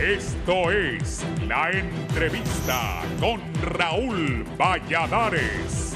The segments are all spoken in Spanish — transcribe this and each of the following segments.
Esto es La Entrevista con Raúl Valladares.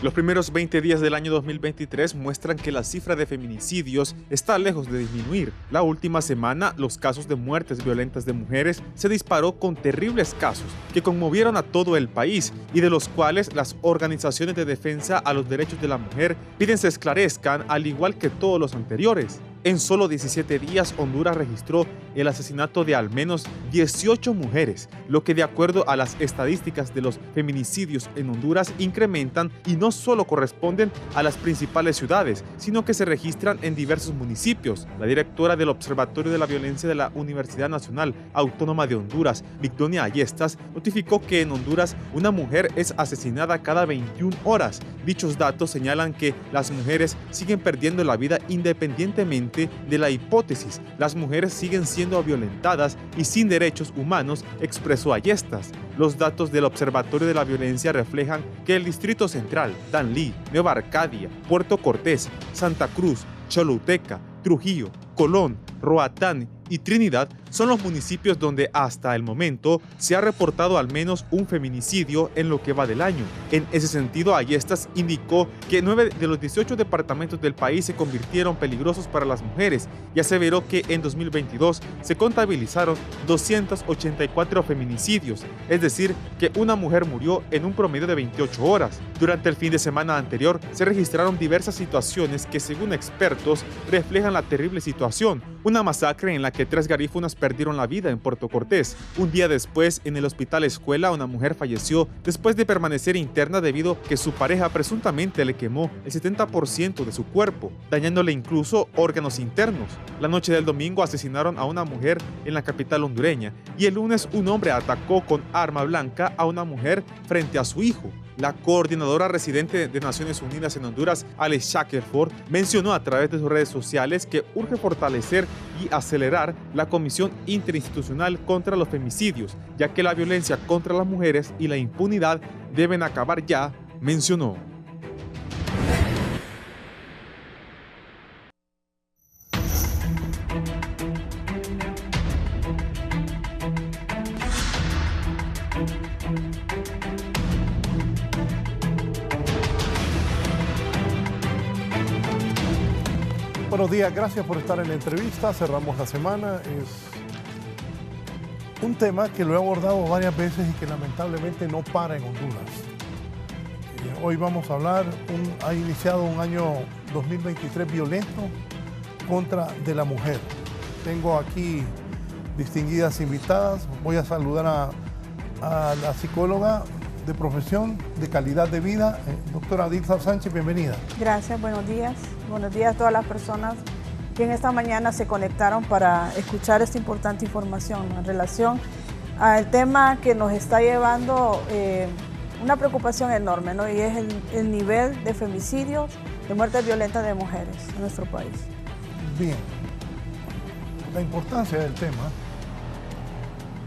Los primeros 20 días del año 2023 muestran que la cifra de feminicidios está lejos de disminuir. La última semana, los casos de muertes violentas de mujeres se disparó con terribles casos que conmovieron a todo el país y de los cuales las organizaciones de defensa a los derechos de la mujer piden se esclarezcan, al igual que todos los anteriores. En solo 17 días, Honduras registró el asesinato de al menos 18 mujeres, lo que de acuerdo a las estadísticas de los feminicidios en Honduras incrementan y no solo corresponden a las principales ciudades, sino que se registran en diversos municipios. La directora del Observatorio de la Violencia de la Universidad Nacional Autónoma de Honduras, Migdonia Ayestas, notificó que en Honduras una mujer es asesinada cada 21 horas. Dichos datos señalan que las mujeres siguen perdiendo la vida independientemente de la hipótesis. Las mujeres siguen siendo violentadas y sin derechos humanos, expresó Ayestas. Los datos del Observatorio de la Violencia reflejan que el Distrito Central, Danlí, Nueva Arcadia, Puerto Cortés, Santa Cruz, Choluteca, Trujillo, Colón, Roatán y Trinidad son los municipios donde hasta el momento se ha reportado al menos un feminicidio en lo que va del año. En ese sentido, Ayestas indicó que 9 de los 18 departamentos del país se convirtieron peligrosos para las mujeres y aseveró que en 2022 se contabilizaron 284 feminicidios, es decir, que una mujer murió en un promedio de 28 horas. Durante el fin de semana anterior se registraron diversas situaciones que, según expertos, reflejan la terrible situación. Una masacre en la que 3 garífunas perdieron la vida en Puerto Cortés. Un día después, en el hospital escuela, una mujer falleció después de permanecer interna debido a que su pareja presuntamente le quemó el 70% de su cuerpo, dañándole incluso órganos internos. La noche del domingo asesinaron a una mujer en la capital hondureña y el lunes un hombre atacó con arma blanca a una mujer frente a su hijo. La coordinadora residente de Naciones Unidas en Honduras, Alex Shackelford, mencionó a través de sus redes sociales que urge fortalecer y acelerar la Comisión Interinstitucional contra los Femicidios, ya que la violencia contra las mujeres y la impunidad deben acabar ya, mencionó. Buenos días, gracias por estar en la entrevista. Cerramos la semana. Es un tema que lo he abordado varias veces y que lamentablemente no para en Honduras. Hoy vamos a hablar, ha iniciado un año 2023 violento contra de la mujer. Tengo aquí distinguidas invitadas. Voy a saludar a la psicóloga de profesión, de calidad de vida, doctora Dilsa Sánchez, bienvenida. Gracias, buenos días. Buenos días a todas las personas que en esta mañana se conectaron para escuchar esta importante información en relación al tema que nos está llevando una preocupación enorme, ¿no? Y es el nivel de femicidios, de muertes violentas de mujeres en nuestro país. Bien, la importancia del tema,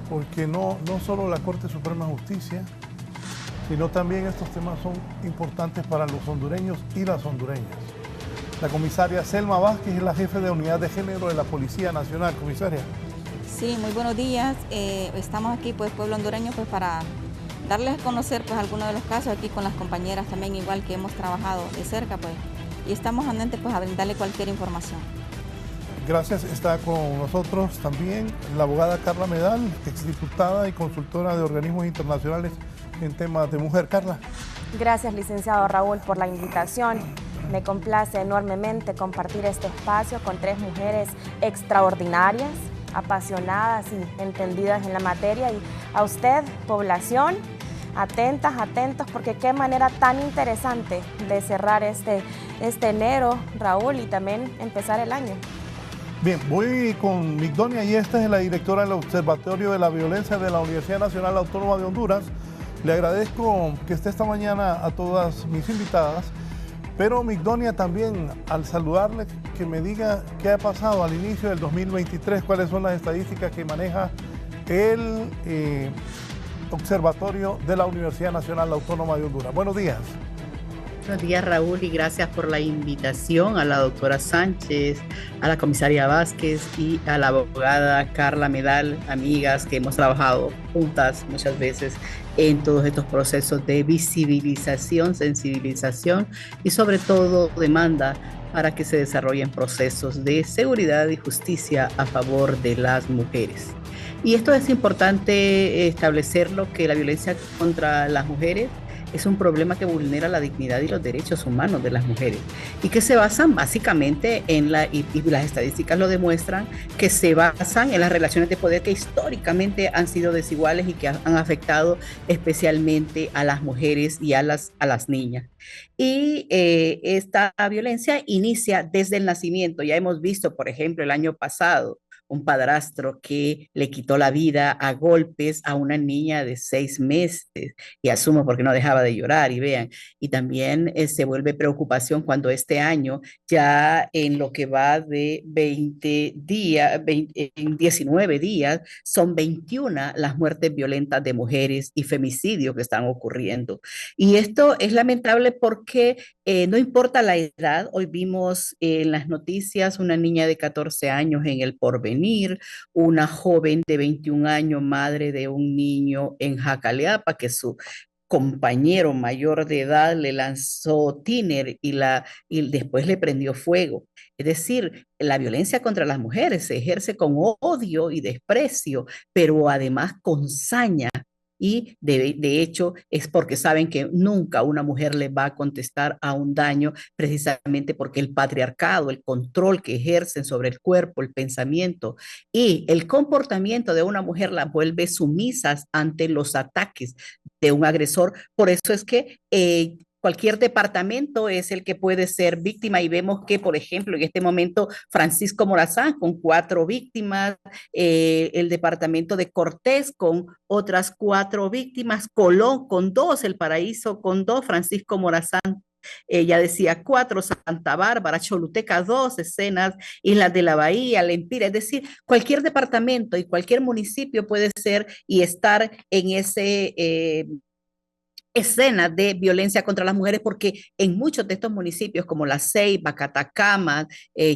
porque no solo la Corte Suprema de Justicia, sino también estos temas son importantes para los hondureños y las hondureñas. La comisaria Selma Vázquez es la jefe de unidad de género de la Policía Nacional. Comisaria. Sí, muy buenos días. Estamos aquí, pues, pueblo hondureño, pues, para darles a conocer, pues, algunos de los casos aquí con las compañeras también, igual que hemos trabajado de cerca, pues, y estamos anuentes, pues, a brindarle cualquier información. Gracias. Está con nosotros también la abogada Carla Medal, exdiputada y consultora de organismos internacionales en temas de mujer. Carla. Gracias, licenciado Raúl, por la invitación. Me complace enormemente compartir este espacio con 3 mujeres extraordinarias, apasionadas y entendidas en la materia. Y a usted, población, atentas, atentos, porque qué manera tan interesante de cerrar este enero, Raúl, y también empezar el año. Bien, voy con Migdonia Ayestas, es la directora del Observatorio de la Violencia de la Universidad Nacional Autónoma de Honduras. Le agradezco que esté esta mañana a todas mis invitadas, pero Migdonia también, al saludarle, que me diga qué ha pasado al inicio del 2023, cuáles son las estadísticas que maneja el Observatorio de la Universidad Nacional Autónoma de Honduras. Buenos días. Buenos días, Raúl, y gracias por la invitación a la doctora Sánchez, a la comisaria Vázquez y a la abogada Carla Medal, amigas que hemos trabajado juntas muchas veces en todos estos procesos de visibilización, sensibilización y sobre todo demanda para que se desarrollen procesos de seguridad y justicia a favor de las mujeres. Y esto es importante establecerlo, que la violencia contra las mujeres es un problema que vulnera la dignidad y los derechos humanos de las mujeres y que se basan básicamente en y las estadísticas lo demuestran, que se basan en las relaciones de poder que históricamente han sido desiguales y que han afectado especialmente a las mujeres y a las niñas. Y esta violencia inicia desde el nacimiento. Ya hemos visto, por ejemplo, el año pasado, un padrastro que le quitó la vida a golpes a una niña de 6 meses, y asumo porque no dejaba de llorar, y vean, y también se vuelve preocupación cuando este año, ya en lo que va de 20 días, en 19 días, son 21 las muertes violentas de mujeres y femicidios que están ocurriendo. Y esto es lamentable porque no importa la edad. Hoy vimos en las noticias una niña de 14 años en El Porvenir, una joven de 21 años, madre de un niño en Jacaleapa, que su compañero mayor de edad le lanzó tiner y después le prendió fuego. Es decir, la violencia contra las mujeres se ejerce con odio y desprecio, pero además con saña. Y de hecho es porque saben que nunca una mujer les va a contestar a un daño, precisamente porque el patriarcado, el control que ejercen sobre el cuerpo, el pensamiento y el comportamiento de una mujer las vuelve sumisas ante los ataques de un agresor. Por eso es que cualquier departamento es el que puede ser víctima, y vemos que, por ejemplo, en este momento Francisco Morazán con 4 víctimas, el departamento de Cortés con otras 4 víctimas, Colón con 2, El Paraíso con 2, Francisco Morazán ya decía 4, Santa Bárbara, Choluteca 2, Escenas, Islas de la Bahía, Lempira. Es decir, cualquier departamento y cualquier municipio puede ser y estar en ese escenas de violencia contra las mujeres, porque en muchos de estos municipios como La Ceiba, Catacama,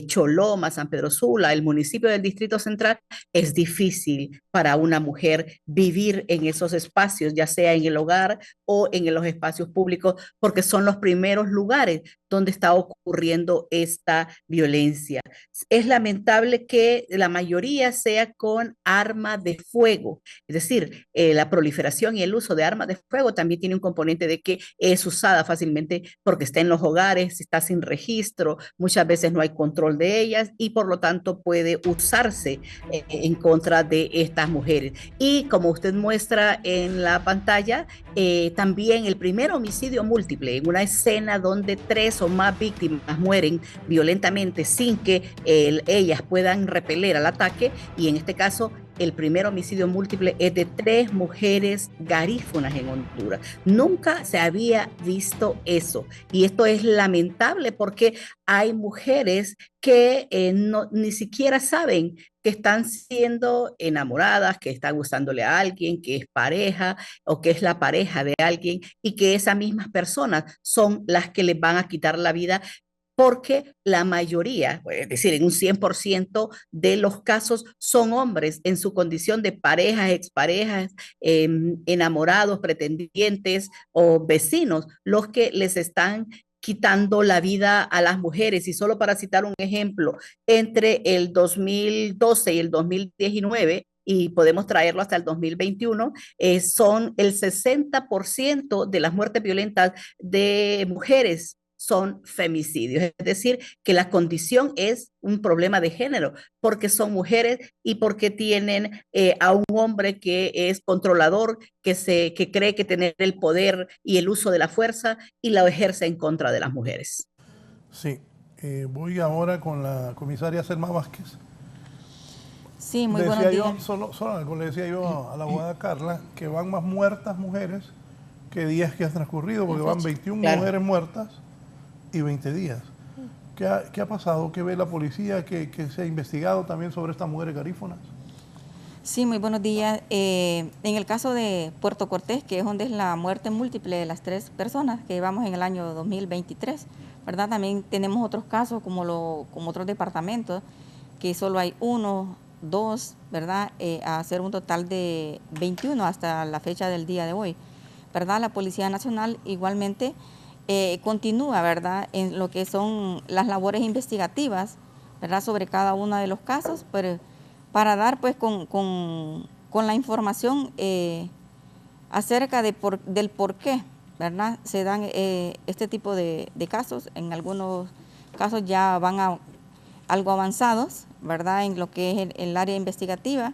Choloma, San Pedro Sula, el municipio del Distrito Central, es difícil para una mujer vivir en esos espacios, ya sea en el hogar o en los espacios públicos, porque son los primeros lugares donde está ocurriendo esta violencia. Es lamentable que la mayoría sea con armas de fuego, es decir, la proliferación y el uso de armas de fuego también tiene un componente de que es usada fácilmente porque está en los hogares, está sin registro, muchas veces no hay control de ellas y por lo tanto puede usarse en contra de estas mujeres. Y como usted muestra en la pantalla, también el primer homicidio múltiple, en una escena donde 3 o más víctimas mueren violentamente sin que ellas puedan repeler al ataque, y en este caso el primer homicidio múltiple es de 3 mujeres garífunas en Honduras. Nunca se había visto eso, y esto es lamentable porque hay mujeres que ni siquiera saben que están siendo enamoradas, que están gustándole a alguien, que es pareja o que es la pareja de alguien, y que esas mismas personas son las que les van a quitar la vida, porque la mayoría, es decir, en un 100% de los casos, son hombres en su condición de parejas, exparejas, enamorados, pretendientes o vecinos, los que les están quitando la vida a las mujeres. Y solo para citar un ejemplo, entre el 2012 y el 2019, y podemos traerlo hasta el 2021, son el 60% de las muertes violentas de mujeres son femicidios. Es decir, que la condición es un problema de género, porque son mujeres y porque tienen a un hombre que es controlador, que cree que tener el poder y el uso de la fuerza y la ejerce en contra de las mujeres. Sí, voy ahora con la comisaria Selma Vázquez. Sí, muy buenos días. Solo algo le decía yo a la abogada Carla, que van más muertas mujeres que días que han transcurrido, porque van 21 mujeres muertas y 20 días. ¿Qué ha pasado? ¿Qué ve la policía? ¿Qué se ha investigado también sobre estas mujeres garífunas? Sí, muy buenos días. En el caso de Puerto Cortés, que es donde es la muerte múltiple de las 3 personas que llevamos en el año 2023, ¿verdad? También tenemos otros casos como otros departamentos, que solo hay 1, 2, ¿verdad? A hacer un total de 21 hasta la fecha del día de hoy, ¿verdad? La Policía Nacional igualmente continúa, ¿verdad? En lo que son las labores investigativas, ¿verdad? Sobre cada uno de los casos, pero para dar pues con la información acerca del por qué, ¿verdad? Se dan este tipo de casos. En algunos casos ya van algo avanzados, ¿verdad? En lo que es el área investigativa,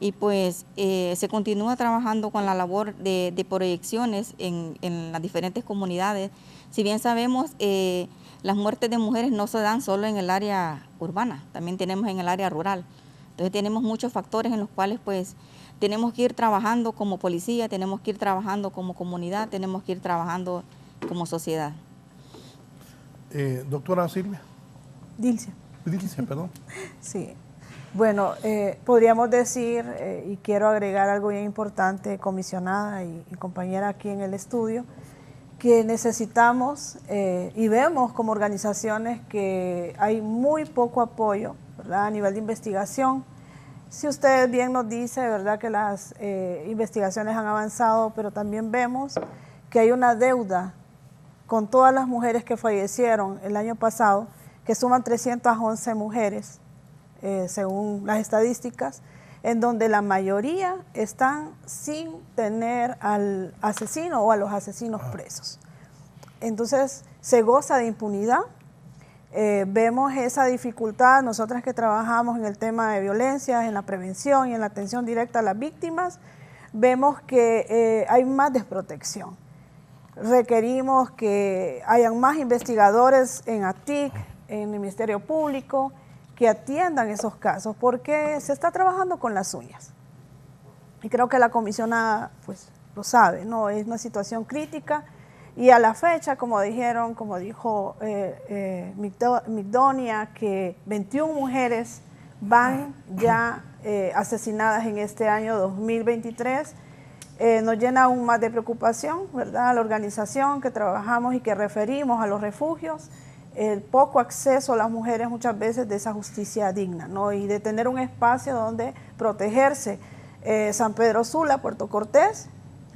y pues se continúa trabajando con la labor de proyecciones en las diferentes comunidades. Si bien sabemos, las muertes de mujeres no se dan solo en el área urbana, también tenemos en el área rural. Entonces tenemos muchos factores en los cuales pues tenemos que ir trabajando como policía, tenemos que ir trabajando como comunidad, tenemos que ir trabajando como sociedad. Doctora Silvia. Dilcia. Dilcia, perdón. Sí. Bueno, podríamos decir, y quiero agregar algo bien importante, comisionada y compañera aquí en el estudio, que necesitamos y vemos como organizaciones que hay muy poco apoyo, ¿verdad? A nivel de investigación. Si usted bien nos dice, ¿verdad?, que las investigaciones han avanzado, pero también vemos que hay una deuda con todas las mujeres que fallecieron el año pasado, que suman 311 mujeres, según las estadísticas, en donde la mayoría están sin tener al asesino o a los asesinos presos. Entonces, se goza de impunidad. Vemos esa dificultad, nosotras que trabajamos en el tema de violencia, en la prevención y en la atención directa a las víctimas, vemos que hay más desprotección. Requerimos que hayan más investigadores en ATIC, en el Ministerio Público, que atiendan esos casos, porque se está trabajando con las uñas. Y creo que la comisionada pues lo sabe, ¿no? Es una situación crítica. Y a la fecha, como dijo Migdonia, que 21 mujeres van ya asesinadas en este año 2023, nos llena aún más de preocupación, ¿verdad? La organización que trabajamos y que referimos a los refugios, el poco acceso a las mujeres muchas veces de esa justicia digna, ¿no? Y de tener un espacio donde protegerse. San Pedro Sula, Puerto Cortés,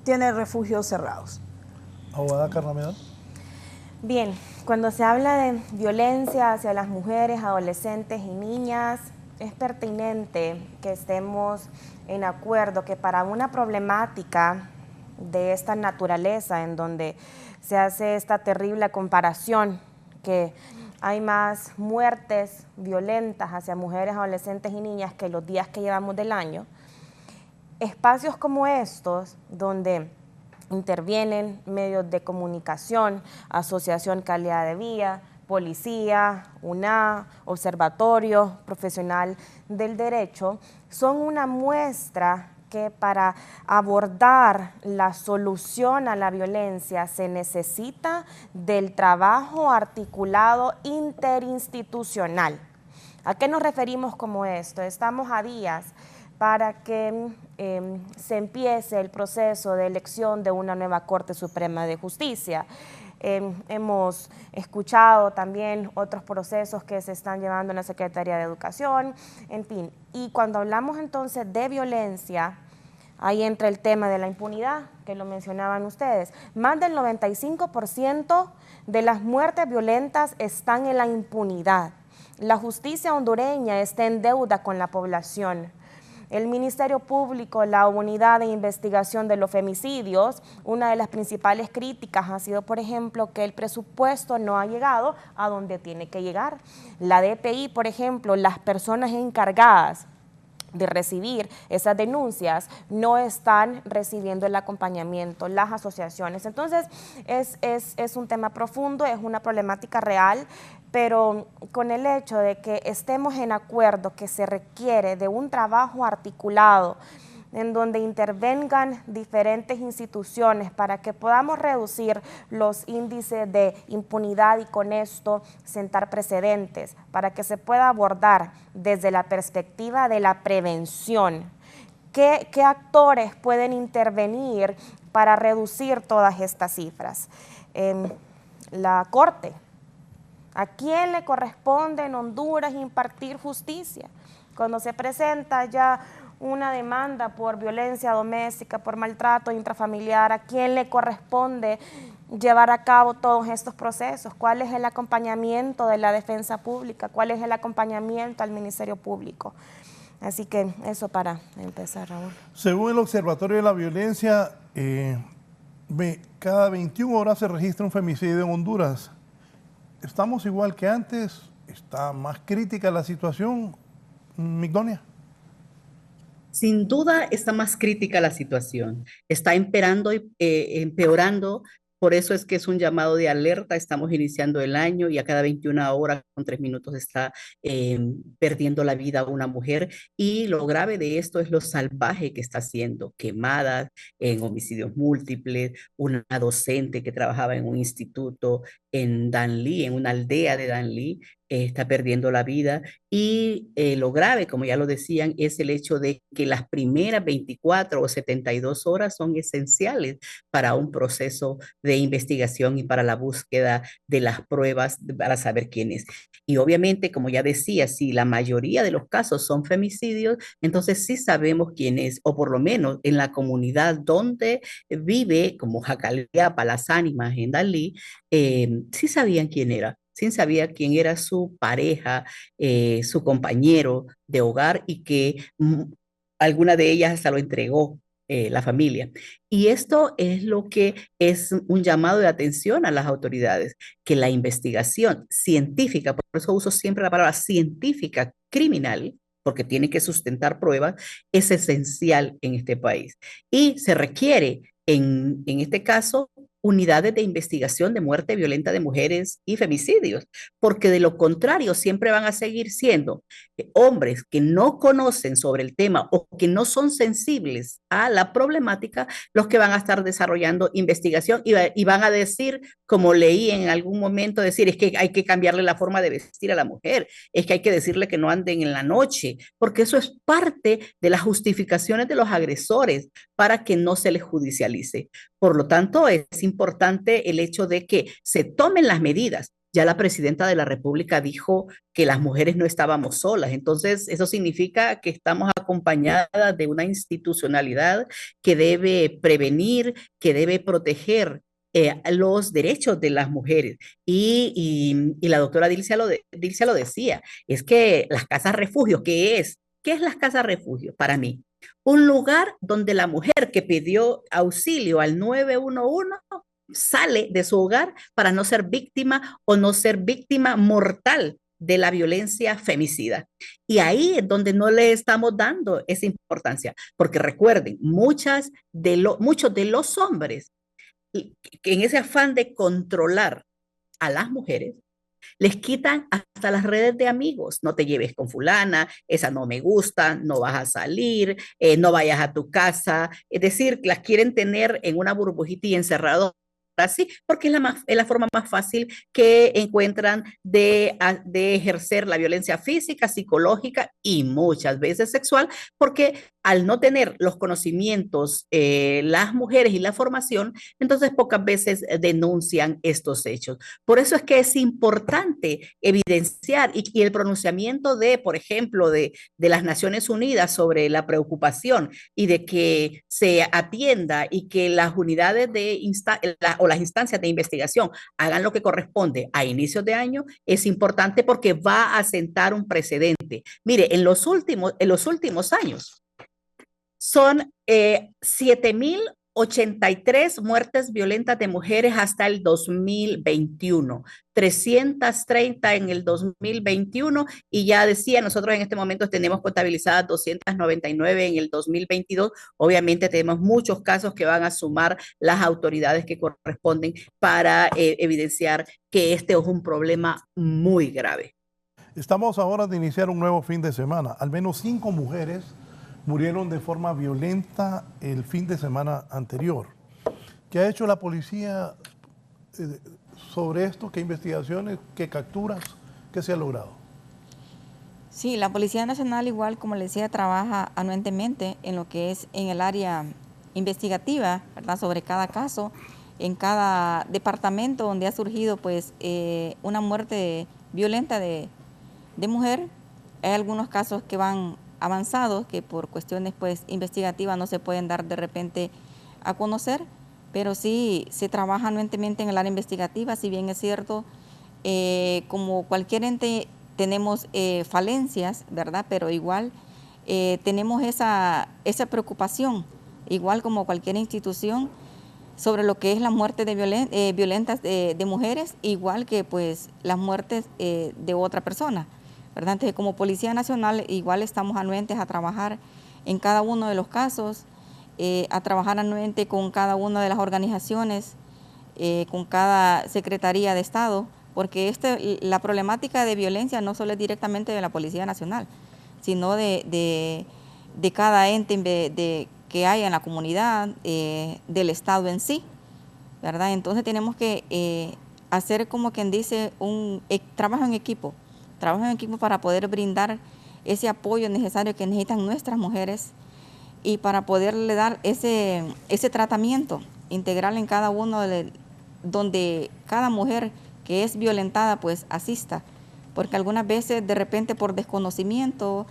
tiene refugios cerrados. Abogada Carla Medal. Bien, cuando se habla de violencia hacia las mujeres, adolescentes y niñas, es pertinente que estemos en acuerdo que para una problemática de esta naturaleza, en donde se hace esta terrible comparación, que hay más muertes violentas hacia mujeres, adolescentes y niñas que los días que llevamos del año, espacios como estos, donde intervienen medios de comunicación, Asociación Calidad de Vida, Policía, UNA, Observatorio Profesional del Derecho, son una muestra que para abordar la solución a la violencia se necesita del trabajo articulado interinstitucional. ¿A qué nos referimos como esto? Estamos a días para que se empiece el proceso de elección de una nueva Corte Suprema de Justicia. Hemos escuchado también otros procesos que se están llevando en la Secretaría de Educación, en fin. Y cuando hablamos entonces de violencia, ahí entra el tema de la impunidad, que lo mencionaban ustedes. Más del 95% de las muertes violentas están en la impunidad. La justicia hondureña está en deuda con la población. El Ministerio Público, la Unidad de Investigación de los Femicidios, una de las principales críticas ha sido, por ejemplo, que el presupuesto no ha llegado a donde tiene que llegar. La DPI, por ejemplo, las personas encargadas de recibir esas denuncias no están recibiendo el acompañamiento, las asociaciones. Entonces, es un tema profundo, es una problemática real, pero con el hecho de que estemos en acuerdo que se requiere de un trabajo articulado en donde intervengan diferentes instituciones para que podamos reducir los índices de impunidad y con esto sentar precedentes, para que se pueda abordar desde la perspectiva de la prevención, ¿Qué actores pueden intervenir para reducir todas estas cifras? La Corte. ¿A quién le corresponde en Honduras impartir justicia? Cuando se presenta ya una demanda por violencia doméstica, por maltrato intrafamiliar, ¿a quién le corresponde llevar a cabo todos estos procesos? ¿Cuál es el acompañamiento de la defensa pública? ¿Cuál es el acompañamiento al Ministerio Público? Así que eso para empezar, Raúl. Según el Observatorio de la Violencia, cada 21 horas se registra un femicidio en Honduras. ¿Estamos igual que antes? ¿Está más crítica la situación, Migdonia? Sin duda está más crítica la situación, está empeorando, por eso es que es un llamado de alerta. Estamos iniciando el año y a cada 21 horas con 3 minutos está perdiendo la vida una mujer, y lo grave de esto es lo salvaje que está siendo, quemadas en homicidios múltiples, una docente que trabajaba en un instituto en Danlí, en una aldea de Danlí, está perdiendo la vida. Y lo grave, como ya lo decían, es el hecho de que las primeras 24 o 72 horas son esenciales para un proceso de investigación y para la búsqueda de las pruebas para saber quién es. Y obviamente, como ya decía, si la mayoría de los casos son femicidios, entonces sí sabemos quién es, o por lo menos en la comunidad donde vive, como Jacaleapa, Las Ánimas, en Danlí, sí sabían quién era. Sí sabía quién era su pareja, su compañero de hogar, y que alguna de ellas hasta lo entregó la familia. Y esto es lo que es un llamado de atención a las autoridades, que la investigación científica, por eso uso siempre la palabra científica criminal, porque tiene que sustentar pruebas, es esencial en este país. Y se requiere, en este caso, unidades de investigación de muerte violenta de mujeres y femicidios, porque de lo contrario siempre van a seguir siendo hombres que no conocen sobre el tema o que no son sensibles a la problemática los que van a estar desarrollando investigación, y van a decir, como leí en algún momento, decir, es que hay que cambiarle la forma de vestir a la mujer, es que hay que decirle que no anden en la noche, porque eso es parte de las justificaciones de los agresores para que no se les judicialice. Por lo tanto, es importante el hecho de que se tomen las medidas. Ya la presidenta de la República dijo que las mujeres no estábamos solas. Entonces, eso significa que estamos acompañadas de una institucionalidad que debe prevenir, que debe proteger los derechos de las mujeres. Y la doctora Dilcia lo decía, es que las casas refugio, ¿qué es? ¿Qué es las casas refugio para mí? Un lugar donde la mujer que pidió auxilio al 911 sale de su hogar para no ser víctima o no ser víctima mortal de la violencia femicida. Y ahí es donde no le estamos dando esa importancia, porque recuerden, muchos de los hombres, que en ese afán de controlar a las mujeres, les quitan hasta las redes de amigos. No te lleves con fulana, esa no me gusta, no vas a salir, no vayas a tu casa. Es decir, las quieren tener en una burbujita y encerrado así, porque es la forma más fácil que encuentran de ejercer la violencia física, psicológica y muchas veces sexual, porque al no tener los conocimientos las mujeres y la formación, entonces pocas veces denuncian estos hechos. Por eso es que es importante evidenciar y el pronunciamiento de, por ejemplo, de las Naciones Unidas sobre la preocupación y de que se atienda y que las unidades o las instancias de investigación hagan lo que corresponde a inicios de año, es importante porque va a sentar un precedente. Mire, en los últimos años son 7,083 muertes violentas de mujeres hasta el 2021, 330 en el 2021, y ya decía, nosotros en este momento tenemos contabilizadas 299 en el 2022. Obviamente tenemos muchos casos que van a sumar las autoridades que corresponden para evidenciar que este es un problema muy grave. Estamos ahora de iniciar un nuevo fin de semana. Al menos 5 mujeres murieron de forma violenta el fin de semana anterior. ¿Qué ha hecho la policía sobre esto? ¿Qué investigaciones? ¿Qué capturas? ¿Qué se ha logrado? Sí, la Policía Nacional, igual como le decía, trabaja anuentemente en lo que es en el área investigativa, ¿verdad? Sobre cada caso, en cada departamento donde ha surgido pues una muerte violenta de mujer. Hay algunos casos que van avanzados que por cuestiones pues investigativas no se pueden dar de repente a conocer, pero sí se trabaja anuentemente en el área investigativa. Si bien es cierto, como cualquier ente tenemos falencias, ¿verdad? Pero igual tenemos esa preocupación, igual como cualquier institución, sobre lo que es la muerte de violentas de mujeres, igual que pues las muertes de otra persona, ¿verdad? Entonces, como Policía Nacional igual estamos anuentes a trabajar en cada uno de los casos, a trabajar anuente con cada una de las organizaciones, con cada Secretaría de Estado, porque la problemática de violencia no solo es directamente de la Policía Nacional, sino de cada ente que hay en la comunidad, del Estado en sí, ¿verdad? Entonces tenemos que hacer, como quien dice, un trabajo en equipo para poder brindar ese apoyo necesario que necesitan nuestras mujeres y para poderle dar ese tratamiento integral en cada uno, donde cada mujer que es violentada pues asista, porque algunas veces de repente por desconocimiento,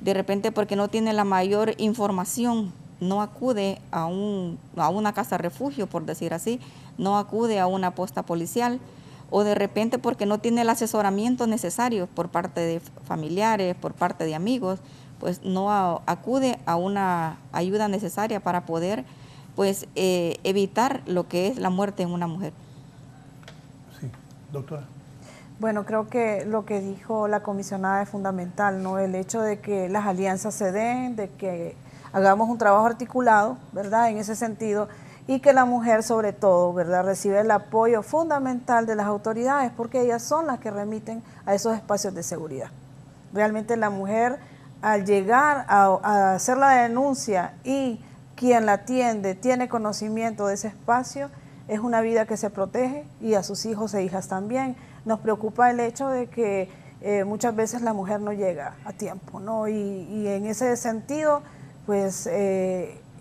de repente porque no tiene la mayor información, no acude a una casa refugio, por decir así, no acude a una posta policial, o de repente porque no tiene el asesoramiento necesario por parte de familiares, por parte de amigos, pues no acude a una ayuda necesaria para poder pues evitar lo que es la muerte en una mujer. Sí, doctora. Bueno, creo que lo que dijo la comisionada es fundamental, ¿no? El hecho de que las alianzas se den, de que hagamos un trabajo articulado, ¿verdad? En ese sentido, y que la mujer sobre todo, ¿verdad?, recibe el apoyo fundamental de las autoridades, porque ellas son las que remiten a esos espacios de seguridad. Realmente la mujer, al llegar a hacer la denuncia y quien la atiende tiene conocimiento de ese espacio, es una vida que se protege y a sus hijos e hijas también. Nos preocupa el hecho de que muchas veces la mujer no llega a tiempo, ¿no? Y en ese sentido, pues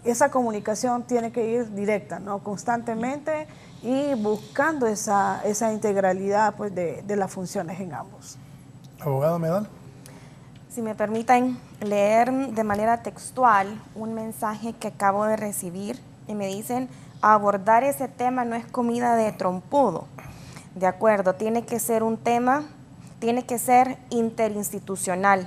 esa comunicación tiene que ir directa, ¿no? Constantemente y buscando esa integralidad pues, de las funciones en ambos. Abogada Medal. Si me permiten leer de manera textual un mensaje que acabo de recibir y me dicen: abordar ese tema no es comida de trompudo. De acuerdo, tiene que ser un tema, tiene que ser interinstitucional,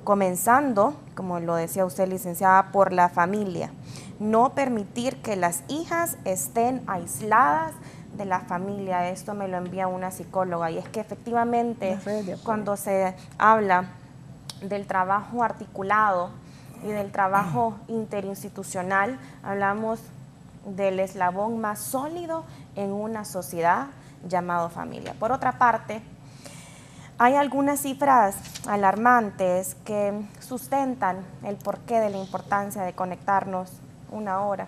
comenzando, como lo decía usted, licenciada, por la familia. No permitir que las hijas estén aisladas de la familia. Esto me lo envía una psicóloga, y es que efectivamente cuando se habla del trabajo articulado y del trabajo interinstitucional, hablamos del eslabón más sólido en una sociedad llamado familia. Por otra parte, hay algunas cifras alarmantes que sustentan el porqué de la importancia de conectarnos 1 hora,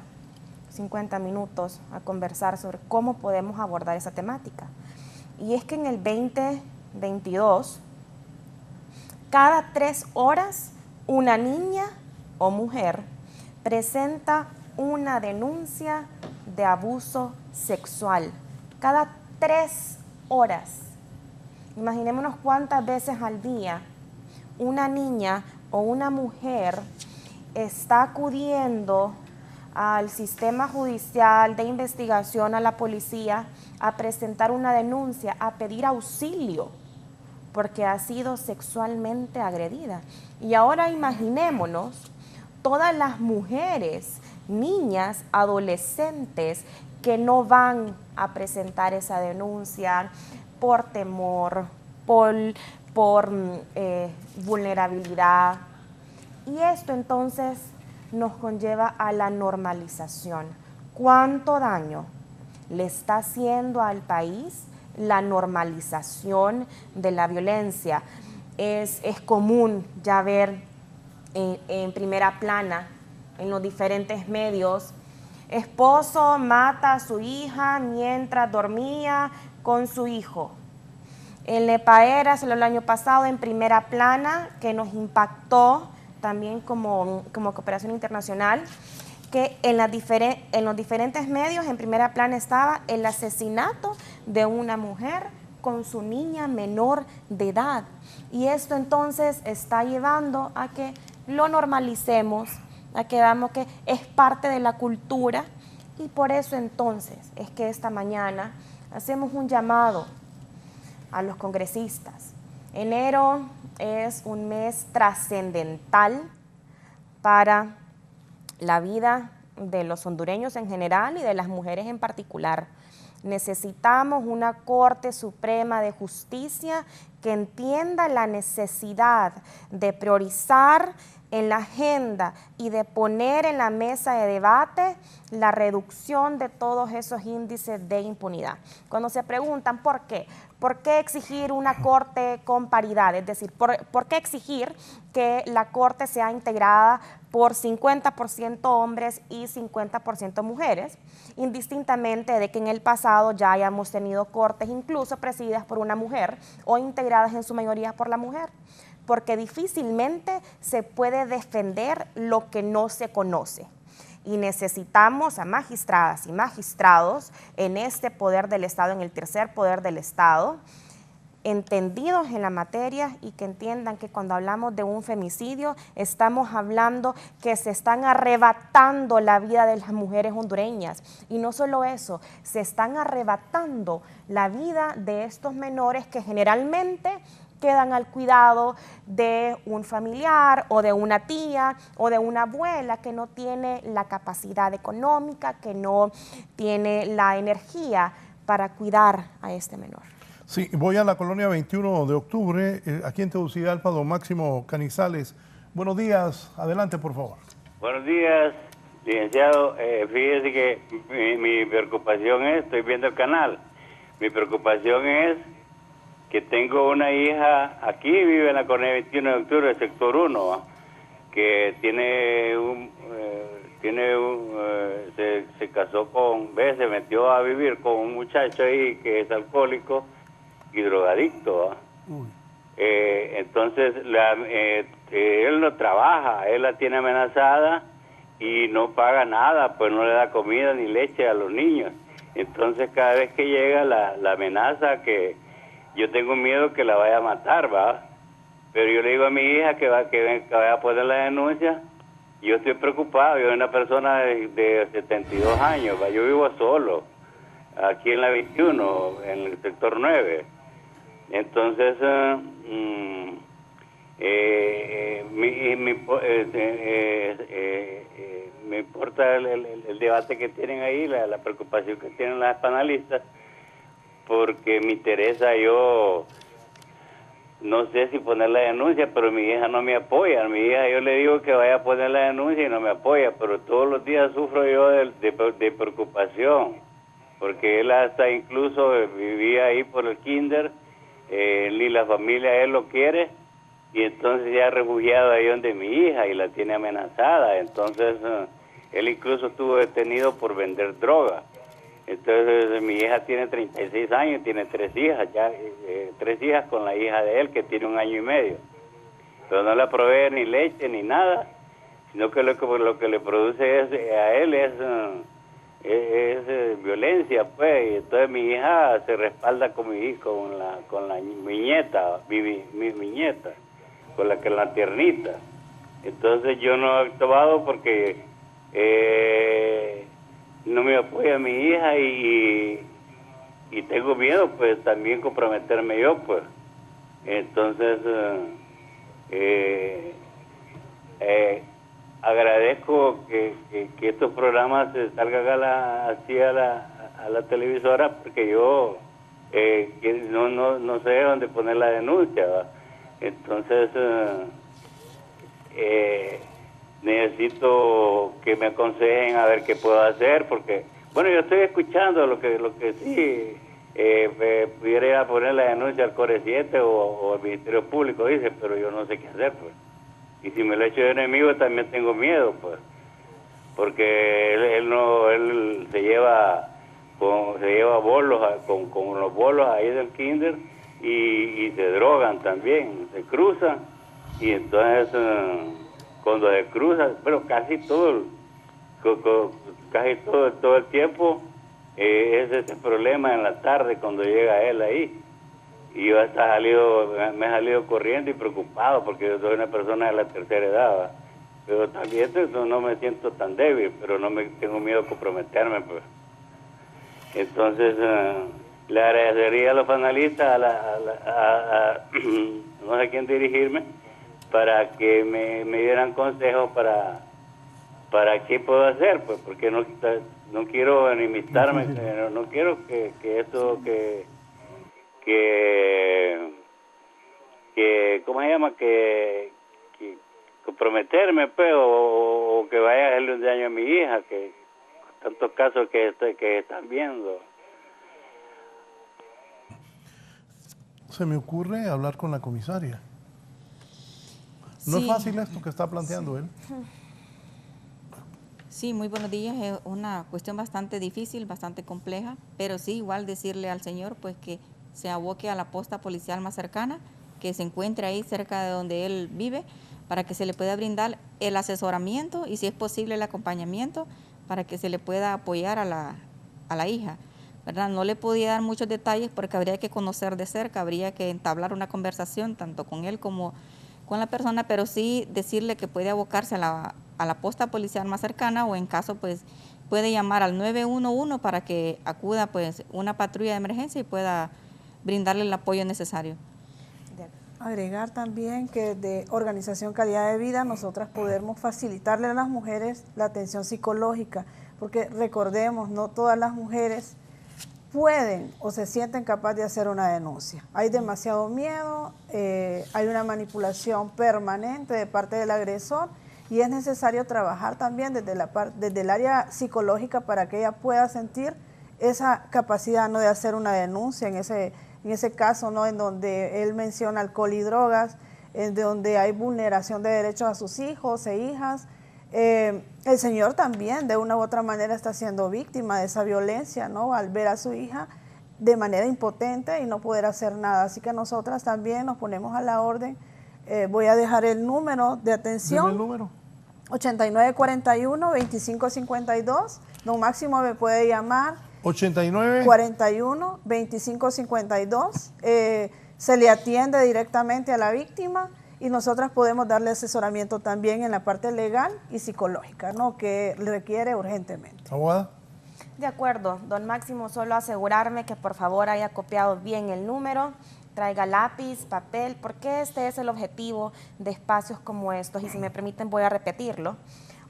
50 minutos a conversar sobre cómo podemos abordar esa temática. Y es que en el 2022, cada 3 horas, una niña o mujer presenta una denuncia de abuso sexual. Cada 3 horas. Imaginémonos cuántas veces al día una niña o una mujer está acudiendo al sistema judicial de investigación, a la policía, a presentar una denuncia, a pedir auxilio, porque ha sido sexualmente agredida. Y ahora imaginémonos todas las mujeres, niñas, adolescentes que no van a presentar esa denuncia por temor, por vulnerabilidad. Y esto entonces nos conlleva a la normalización. ¿Cuánto daño le está haciendo al país la normalización de la violencia? Es común ya ver en primera plana, en los diferentes medios, esposo mata a su hija mientras dormía con su hijo. El EPAERA salió el año pasado en primera plana, que nos impactó también como cooperación internacional, que en los diferentes medios en primera plana estaba el asesinato de una mujer con su niña menor de edad. Y esto entonces está llevando a que lo normalicemos, a que veamos que es parte de la cultura, y por eso entonces es que esta mañana hacemos un llamado a los congresistas. Enero es un mes trascendental para la vida de los hondureños en general y de las mujeres en particular. Necesitamos una Corte Suprema de Justicia que entienda la necesidad de priorizar en la agenda y de poner en la mesa de debate la reducción de todos esos índices de impunidad. Cuando se preguntan por qué exigir una corte con paridad, es decir, por qué exigir que la corte sea integrada por 50% hombres y 50% mujeres, indistintamente de que en el pasado ya hayamos tenido cortes incluso presididas por una mujer o integradas en su mayoría por la mujer, porque difícilmente se puede defender lo que no se conoce. Y necesitamos a magistradas y magistrados en este poder del Estado, en el tercer poder del Estado, entendidos en la materia y que entiendan que cuando hablamos de un femicidio estamos hablando que se están arrebatando la vida de las mujeres hondureñas. Y no solo eso, se están arrebatando la vida de estos menores que generalmente quedan al cuidado de un familiar o de una tía o de una abuela que no tiene la capacidad económica, que no tiene la energía para cuidar a este menor. Sí, voy a la colonia 21 de octubre, aquí en Tegucigalpa, don Máximo Canizales. Buenos días, adelante por favor. Buenos días, licenciado. Fíjese que mi preocupación es, estoy viendo el canal, mi preocupación es que tengo una hija aquí, vive en la colonia 21 de octubre, sector 1, que se casó se metió a vivir con un muchacho ahí que es alcohólico y drogadicto. Entonces él no trabaja, él la tiene amenazada y no paga nada, pues no le da comida ni leche a los niños. Entonces cada vez que llega la amenaza, que yo tengo miedo que la vaya a matar, ¿va? Pero yo le digo a mi hija que vaya a poner la denuncia. Yo estoy preocupado, yo soy una persona de 72 años, ¿va? Yo vivo solo, aquí en la 21, en el sector 9. Entonces, me importa el debate que tienen ahí, la preocupación que tienen las panelistas, porque me interesa, yo no sé si poner la denuncia, pero mi hija no me apoya. Mi hija, yo le digo que vaya a poner la denuncia y no me apoya, pero todos los días sufro yo de preocupación, porque él hasta incluso vivía ahí por el kinder, ni la familia él lo quiere, y entonces ya refugiado ahí donde mi hija y la tiene amenazada. Entonces él incluso estuvo detenido por vender droga. Entonces mi hija tiene 36 años, tiene 3 hijas, ya 3 hijas con la hija de él que tiene 1 año y medio, pero no le provee ni leche ni nada, sino que lo que le produce a él es violencia, pues. Y entonces mi hija se respalda con mi nieta, mi nieta, con la tiernita. Entonces yo no he actuado porque no me apoya mi hija y tengo miedo, pues, también comprometerme yo, pues. Entonces agradezco que estos programas se salgan así a la televisora, porque yo no sé dónde poner la denuncia, ¿va? Entonces necesito que me aconsejen a ver qué puedo hacer, porque, bueno, yo estoy escuchando lo que sí, pudiera ir a poner la denuncia al Core 7 o al Ministerio Público, dice, pero yo no sé qué hacer, pues. Y si me lo echo de enemigo también tengo miedo, pues, porque él se lleva bolos con los bolos ahí del kinder, y se drogan también, se cruzan, y entonces cuando se cruzan, pero casi todo el tiempo es ese problema en la tarde cuando llega él ahí. Y yo me he salido corriendo y preocupado porque yo soy una persona de la tercera edad, ¿va? Pero también no me siento tan débil, pero no me tengo miedo de comprometerme, pues. Entonces le agradecería a los panelistas, no sé a quién dirigirme, para que me dieran consejos para qué puedo hacer, pues, porque no quiero enemistarme, no quiero que esto ¿cómo se llama? Que comprometerme, pues, o que vaya a hacerle un daño a mi hija, que tantos casos que están viendo. Se me ocurre hablar con la comisaria. No es fácil esto que está planteando él. Sí, muy buenos días. Es una cuestión bastante difícil, bastante compleja, pero sí, igual decirle al señor pues que se aboque a la posta policial más cercana, que se encuentre ahí cerca de donde él vive, para que se le pueda brindar el asesoramiento y si es posible el acompañamiento para que se le pueda apoyar a la hija, ¿verdad? No le podía dar muchos detalles porque habría que conocer de cerca, habría que entablar una conversación tanto con él como con la persona, pero sí decirle que puede abocarse a la posta policial más cercana o en caso pues puede llamar al 911 para que acuda pues una patrulla de emergencia y pueda brindarle el apoyo necesario. Agregar también que de Organización Calidad de Vida nosotras podemos facilitarle a las mujeres la atención psicológica, porque recordemos, no todas las mujeres pueden o se sienten capaces de hacer una denuncia. Hay demasiado miedo, hay una manipulación permanente de parte del agresor y es necesario trabajar también desde el área psicológica para que ella pueda sentir esa capacidad, ¿no?, de hacer una denuncia en ese caso, ¿no?, en donde él menciona alcohol y drogas, en donde hay vulneración de derechos a sus hijos e hijas. El señor también de una u otra manera está siendo víctima de esa violencia, ¿no?, al ver a su hija de manera impotente y no poder hacer nada. Así que nosotras también nos ponemos a la orden. Voy a dejar el número de atención. ¿Dime el número? 8941-2552. Don Máximo me puede llamar. 89-41-2552. Se le atiende directamente a la víctima y nosotras podemos darle asesoramiento también en la parte legal y psicológica, ¿no?, que requiere urgentemente. ¿Abogada? De acuerdo, don Máximo, solo asegurarme que por favor haya copiado bien el número, traiga lápiz, papel, porque este es el objetivo de espacios como estos y si me permiten voy a repetirlo.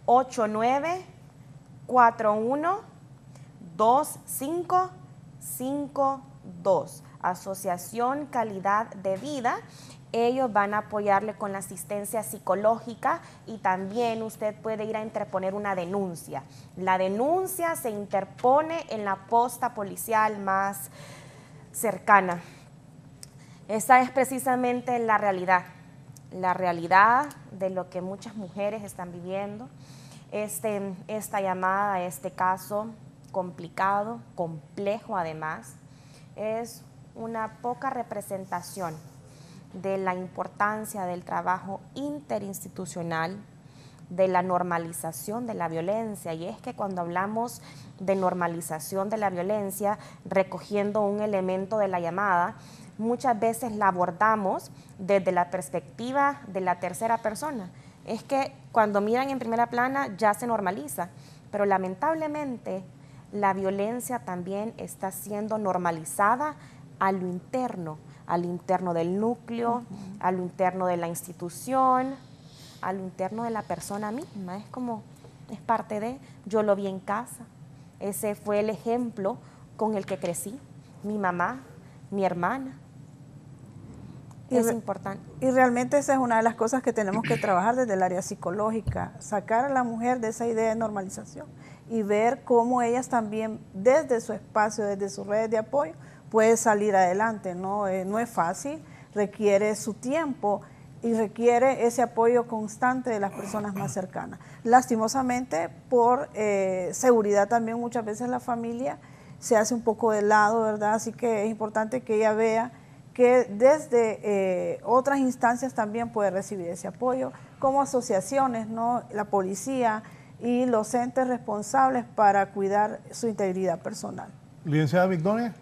8941-2552, Asociación Calidad de Vida. Ellos van a apoyarle con la asistencia psicológica y también usted puede ir a interponer una denuncia. La denuncia se interpone en la posta policial más cercana. Esa es precisamente la realidad de lo que muchas mujeres están viviendo. Esta llamada, este caso complicado, complejo además, es una poca representación de la importancia del trabajo interinstitucional, de la normalización de la violencia. Y es que cuando hablamos de normalización de la violencia, recogiendo un elemento de la llamada, muchas veces la abordamos desde la perspectiva de la tercera persona. Es que cuando miran en primera plana ya se normaliza, pero lamentablemente la violencia también está siendo normalizada a lo interno del núcleo, a lo interno de la institución, a lo interno de la persona misma. Es como, es parte de, yo lo vi en casa, ese fue el ejemplo con el que crecí, mi mamá, mi hermana. Es importante. Y realmente esa es una de las cosas que tenemos que trabajar desde el área psicológica, sacar a la mujer de esa idea de normalización y ver cómo ellas también desde su espacio, desde sus redes de apoyo, puede salir adelante, ¿no? No es fácil, requiere su tiempo y requiere ese apoyo constante de las personas más cercanas. Lastimosamente, por seguridad también muchas veces la familia se hace un poco de lado, ¿verdad? Así que es importante que ella vea que desde otras instancias también puede recibir ese apoyo, como asociaciones, ¿no? La policía y los entes responsables para cuidar su integridad personal. Licenciada Victoria.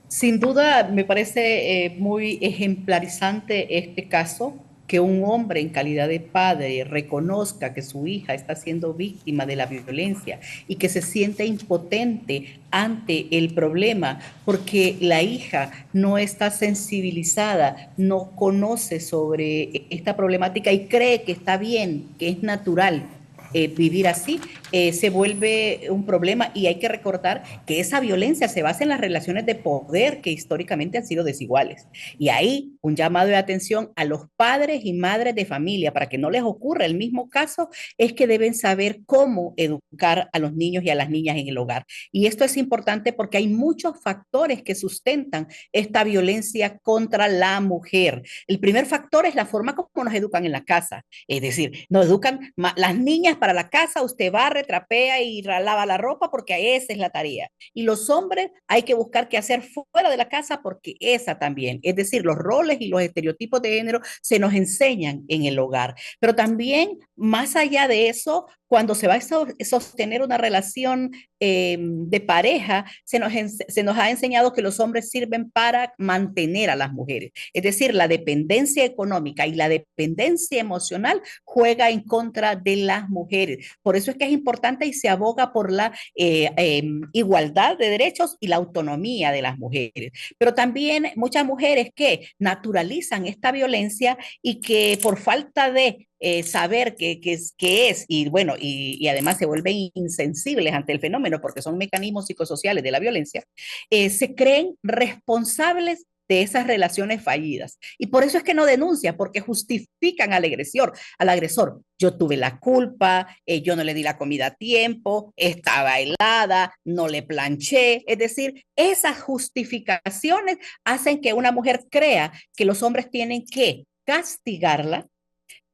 Sin duda, me parece muy ejemplarizante este caso, que un hombre en calidad de padre reconozca que su hija está siendo víctima de la violencia y que se siente impotente ante el problema porque la hija no está sensibilizada, no conoce sobre esta problemática y cree que está bien, que es natural. Vivir así se vuelve un problema y hay que recordar que esa violencia se basa en las relaciones de poder que históricamente han sido desiguales. Y ahí un llamado de atención a los padres y madres de familia para que no les ocurra el mismo caso es que deben saber cómo educar a los niños y a las niñas en el hogar. Y esto es importante porque hay muchos factores que sustentan esta violencia contra la mujer. El primer factor es la forma como nos educan en la casa. Es decir, nos educan las niñas para la casa, usted barre, trapea y lava la ropa porque esa es la tarea. Y los hombres hay que buscar qué hacer fuera de la casa porque esa también. Es decir, los roles y los estereotipos de género se nos enseñan en el hogar. Pero también, más allá de eso, cuando se va a sostener una relación de pareja, se nos ha enseñado que los hombres sirven para mantener a las mujeres. Es decir, la dependencia económica y la dependencia emocional juega en contra de las mujeres. Por eso es que es importante y se aboga por la igualdad de derechos y la autonomía de las mujeres. Pero también muchas mujeres que naturalizan esta violencia y que por falta de saber qué es y bueno, y además se vuelven insensibles ante el fenómeno porque son mecanismos psicosociales de la violencia, se creen responsables de esas relaciones fallidas. Y por eso es que no denuncian, porque justifican al agresor. Yo tuve la culpa, yo no le di la comida a tiempo, estaba helada, no le planché. Es decir, esas justificaciones hacen que una mujer crea que los hombres tienen que castigarla,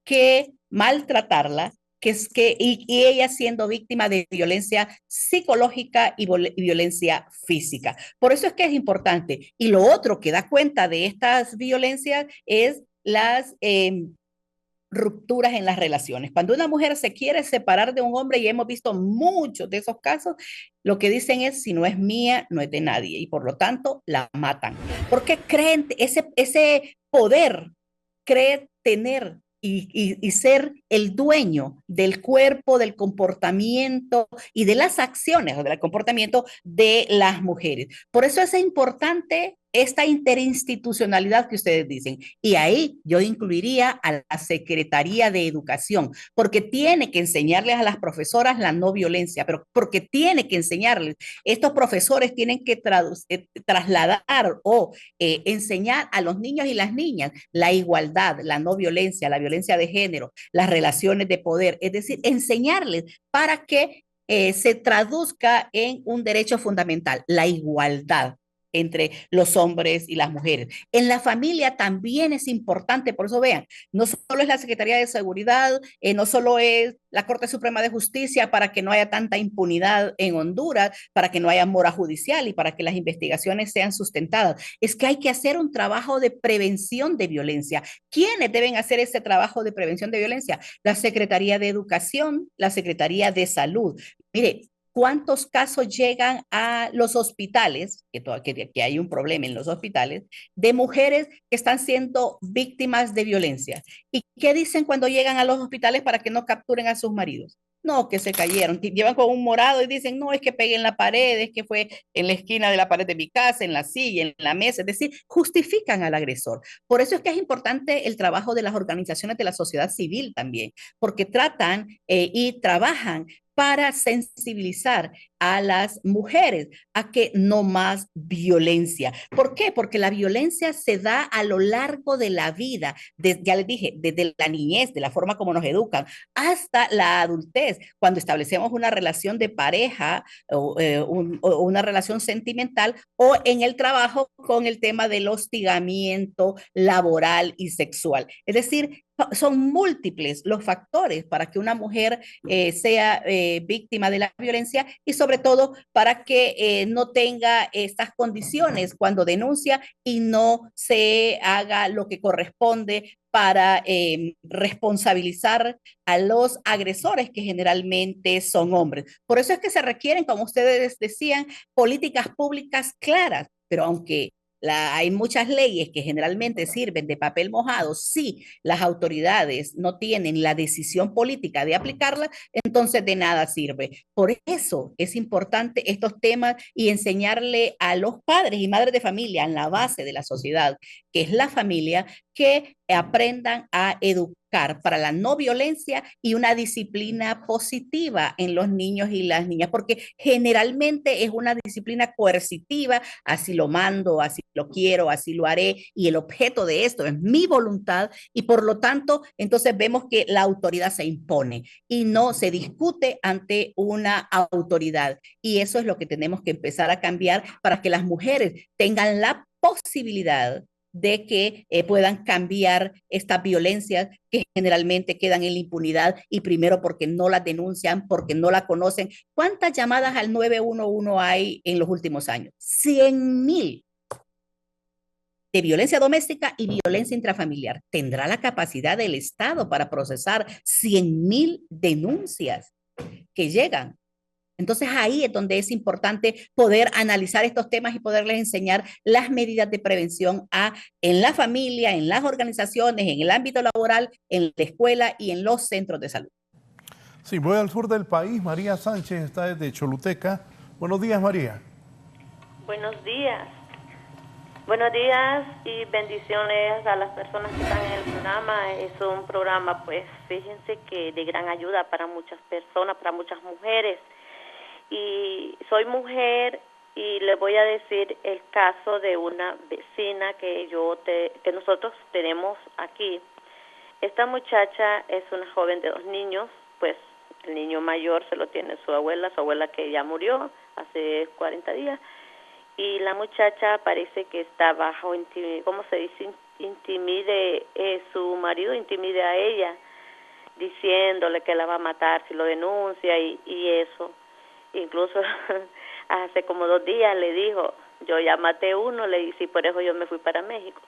que maltratarla, y ella siendo víctima de violencia psicológica y violencia física. Por eso es que es importante. Y lo otro que da cuenta de estas violencias es las rupturas en las relaciones. Cuando una mujer se quiere separar de un hombre, y hemos visto muchos de esos casos, lo que dicen es, si no es mía, no es de nadie, y por lo tanto la matan. Porque creen ese poder, cree tener y ser el dueño del cuerpo, del comportamiento y de las acciones o del comportamiento de las mujeres. Por eso es importante esta interinstitucionalidad que ustedes dicen. Y ahí yo incluiría a la Secretaría de Educación, porque tiene que enseñarles a las profesoras la no violencia, pero porque tiene que enseñarles. Estos profesores tienen que trasladar o enseñar a los niños y las niñas la igualdad, la no violencia, la violencia de género, las relaciones de poder. Es decir, enseñarles para que se traduzca en un derecho fundamental, la igualdad entre los hombres y las mujeres. En la familia también es importante, por eso vean, no solo es la Secretaría de Seguridad, no solo es la Corte Suprema de Justicia para que no haya tanta impunidad en Honduras, para que no haya mora judicial y para que las investigaciones sean sustentadas. Es que hay que hacer un trabajo de prevención de violencia. ¿Quiénes deben hacer ese trabajo de prevención de violencia? La Secretaría de Educación, la Secretaría de Salud. Mire, ¿cuántos casos llegan a los hospitales, que hay un problema en los hospitales, de mujeres que están siendo víctimas de violencia? ¿Y qué dicen cuando llegan a los hospitales para que no capturen a sus maridos? No, que se cayeron, que llevan con un morado y dicen, no, es que pegué en la pared, es que fue en la esquina de la pared de mi casa, en la silla, en la mesa, es decir, justifican al agresor. Por eso es que es importante el trabajo de las organizaciones de la sociedad civil también, porque tratan y trabajan para sensibilizar a las mujeres a que no más violencia. ¿Por qué? Porque la violencia se da a lo largo de la vida, ya les dije, desde la niñez, de la forma como nos educan, hasta la adultez, cuando establecemos una relación de pareja o una relación sentimental o en el trabajo con el tema del hostigamiento laboral y sexual. Es decir, son múltiples los factores para que una mujer sea víctima de la violencia y sobre todo para que no tenga estas condiciones cuando denuncia y no se haga lo que corresponde para responsabilizar a los agresores que generalmente son hombres. Por eso es que se requieren, como ustedes decían, políticas públicas claras, pero aunque hay muchas leyes que generalmente sirven de papel mojado, si las autoridades no tienen la decisión política de aplicarlas, entonces de nada sirve. Por eso es importante estos temas y enseñarle a los padres y madres de familia en la base de la sociedad, que es la familia, que aprendan a educar para la no violencia y una disciplina positiva en los niños y las niñas, porque generalmente es una disciplina coercitiva, así lo mando, así lo quiero, así lo haré, y el objeto de esto es mi voluntad, y por lo tanto, entonces vemos que la autoridad se impone y no se discute ante una autoridad, y eso es lo que tenemos que empezar a cambiar para que las mujeres tengan la posibilidad de que puedan cambiar estas violencias que generalmente quedan en la impunidad y primero porque no las denuncian, porque no la conocen. ¿Cuántas llamadas al 911 hay en los últimos años? 100,000 de violencia doméstica y violencia intrafamiliar. ¿Tendrá la capacidad del Estado para procesar 100,000 denuncias que llegan? Entonces ahí es donde es importante poder analizar estos temas y poderles enseñar las medidas de prevención en la familia, en las organizaciones, en el ámbito laboral, en la escuela y en los centros de salud. Sí, voy al sur del país. María Sánchez está desde Choluteca. Buenos días, María. Buenos días. Buenos días y bendiciones a las personas que están en el programa. Es un programa, pues, fíjense que de gran ayuda para muchas personas, para muchas mujeres. Y soy mujer y le voy a decir el caso de una vecina que nosotros tenemos aquí. Esta muchacha es una joven de 2 niños, pues el niño mayor se lo tiene su abuela que ya murió hace 40 días, y la muchacha parece que está bajo, ¿cómo se dice? Su marido intimide a ella, diciéndole que la va a matar si lo denuncia y eso. Incluso hace como 2 días le dijo, yo ya maté uno, le dije, y por eso yo me fui para México.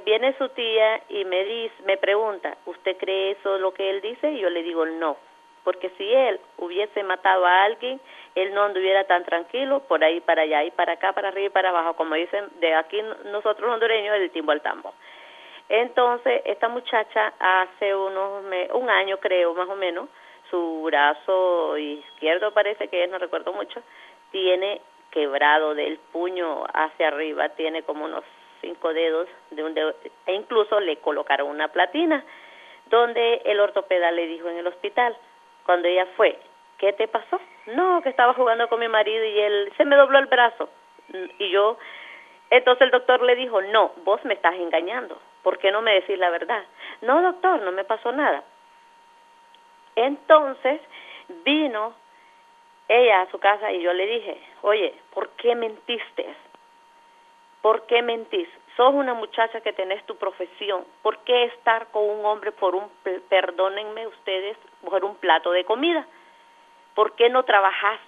Viene su tía y me pregunta, ¿usted cree eso lo que él dice? Y yo le digo, no, porque si él hubiese matado a alguien, él no anduviera tan tranquilo por ahí para allá, y para acá, para arriba y para abajo, como dicen de aquí nosotros hondureños, del timbo al tambo. Entonces, esta muchacha hace un año creo, más o menos, su brazo izquierdo parece que es, no recuerdo mucho, tiene quebrado del puño hacia arriba, tiene como unos 5 dedos de un dedo, e incluso le colocaron una platina, donde el ortopeda le dijo en el hospital, cuando ella fue, ¿qué te pasó? No, que estaba jugando con mi marido y él se me dobló el brazo. Entonces el doctor le dijo, no, vos me estás engañando, ¿por qué no me decís la verdad? No, doctor, no me pasó nada. Entonces vino ella a su casa y yo le dije, oye, ¿por qué mentiste? ¿Por qué mentís? Sos una muchacha que tenés tu profesión. ¿Por qué estar con un hombre perdónenme ustedes, por un plato de comida? ¿Por qué no trabajás?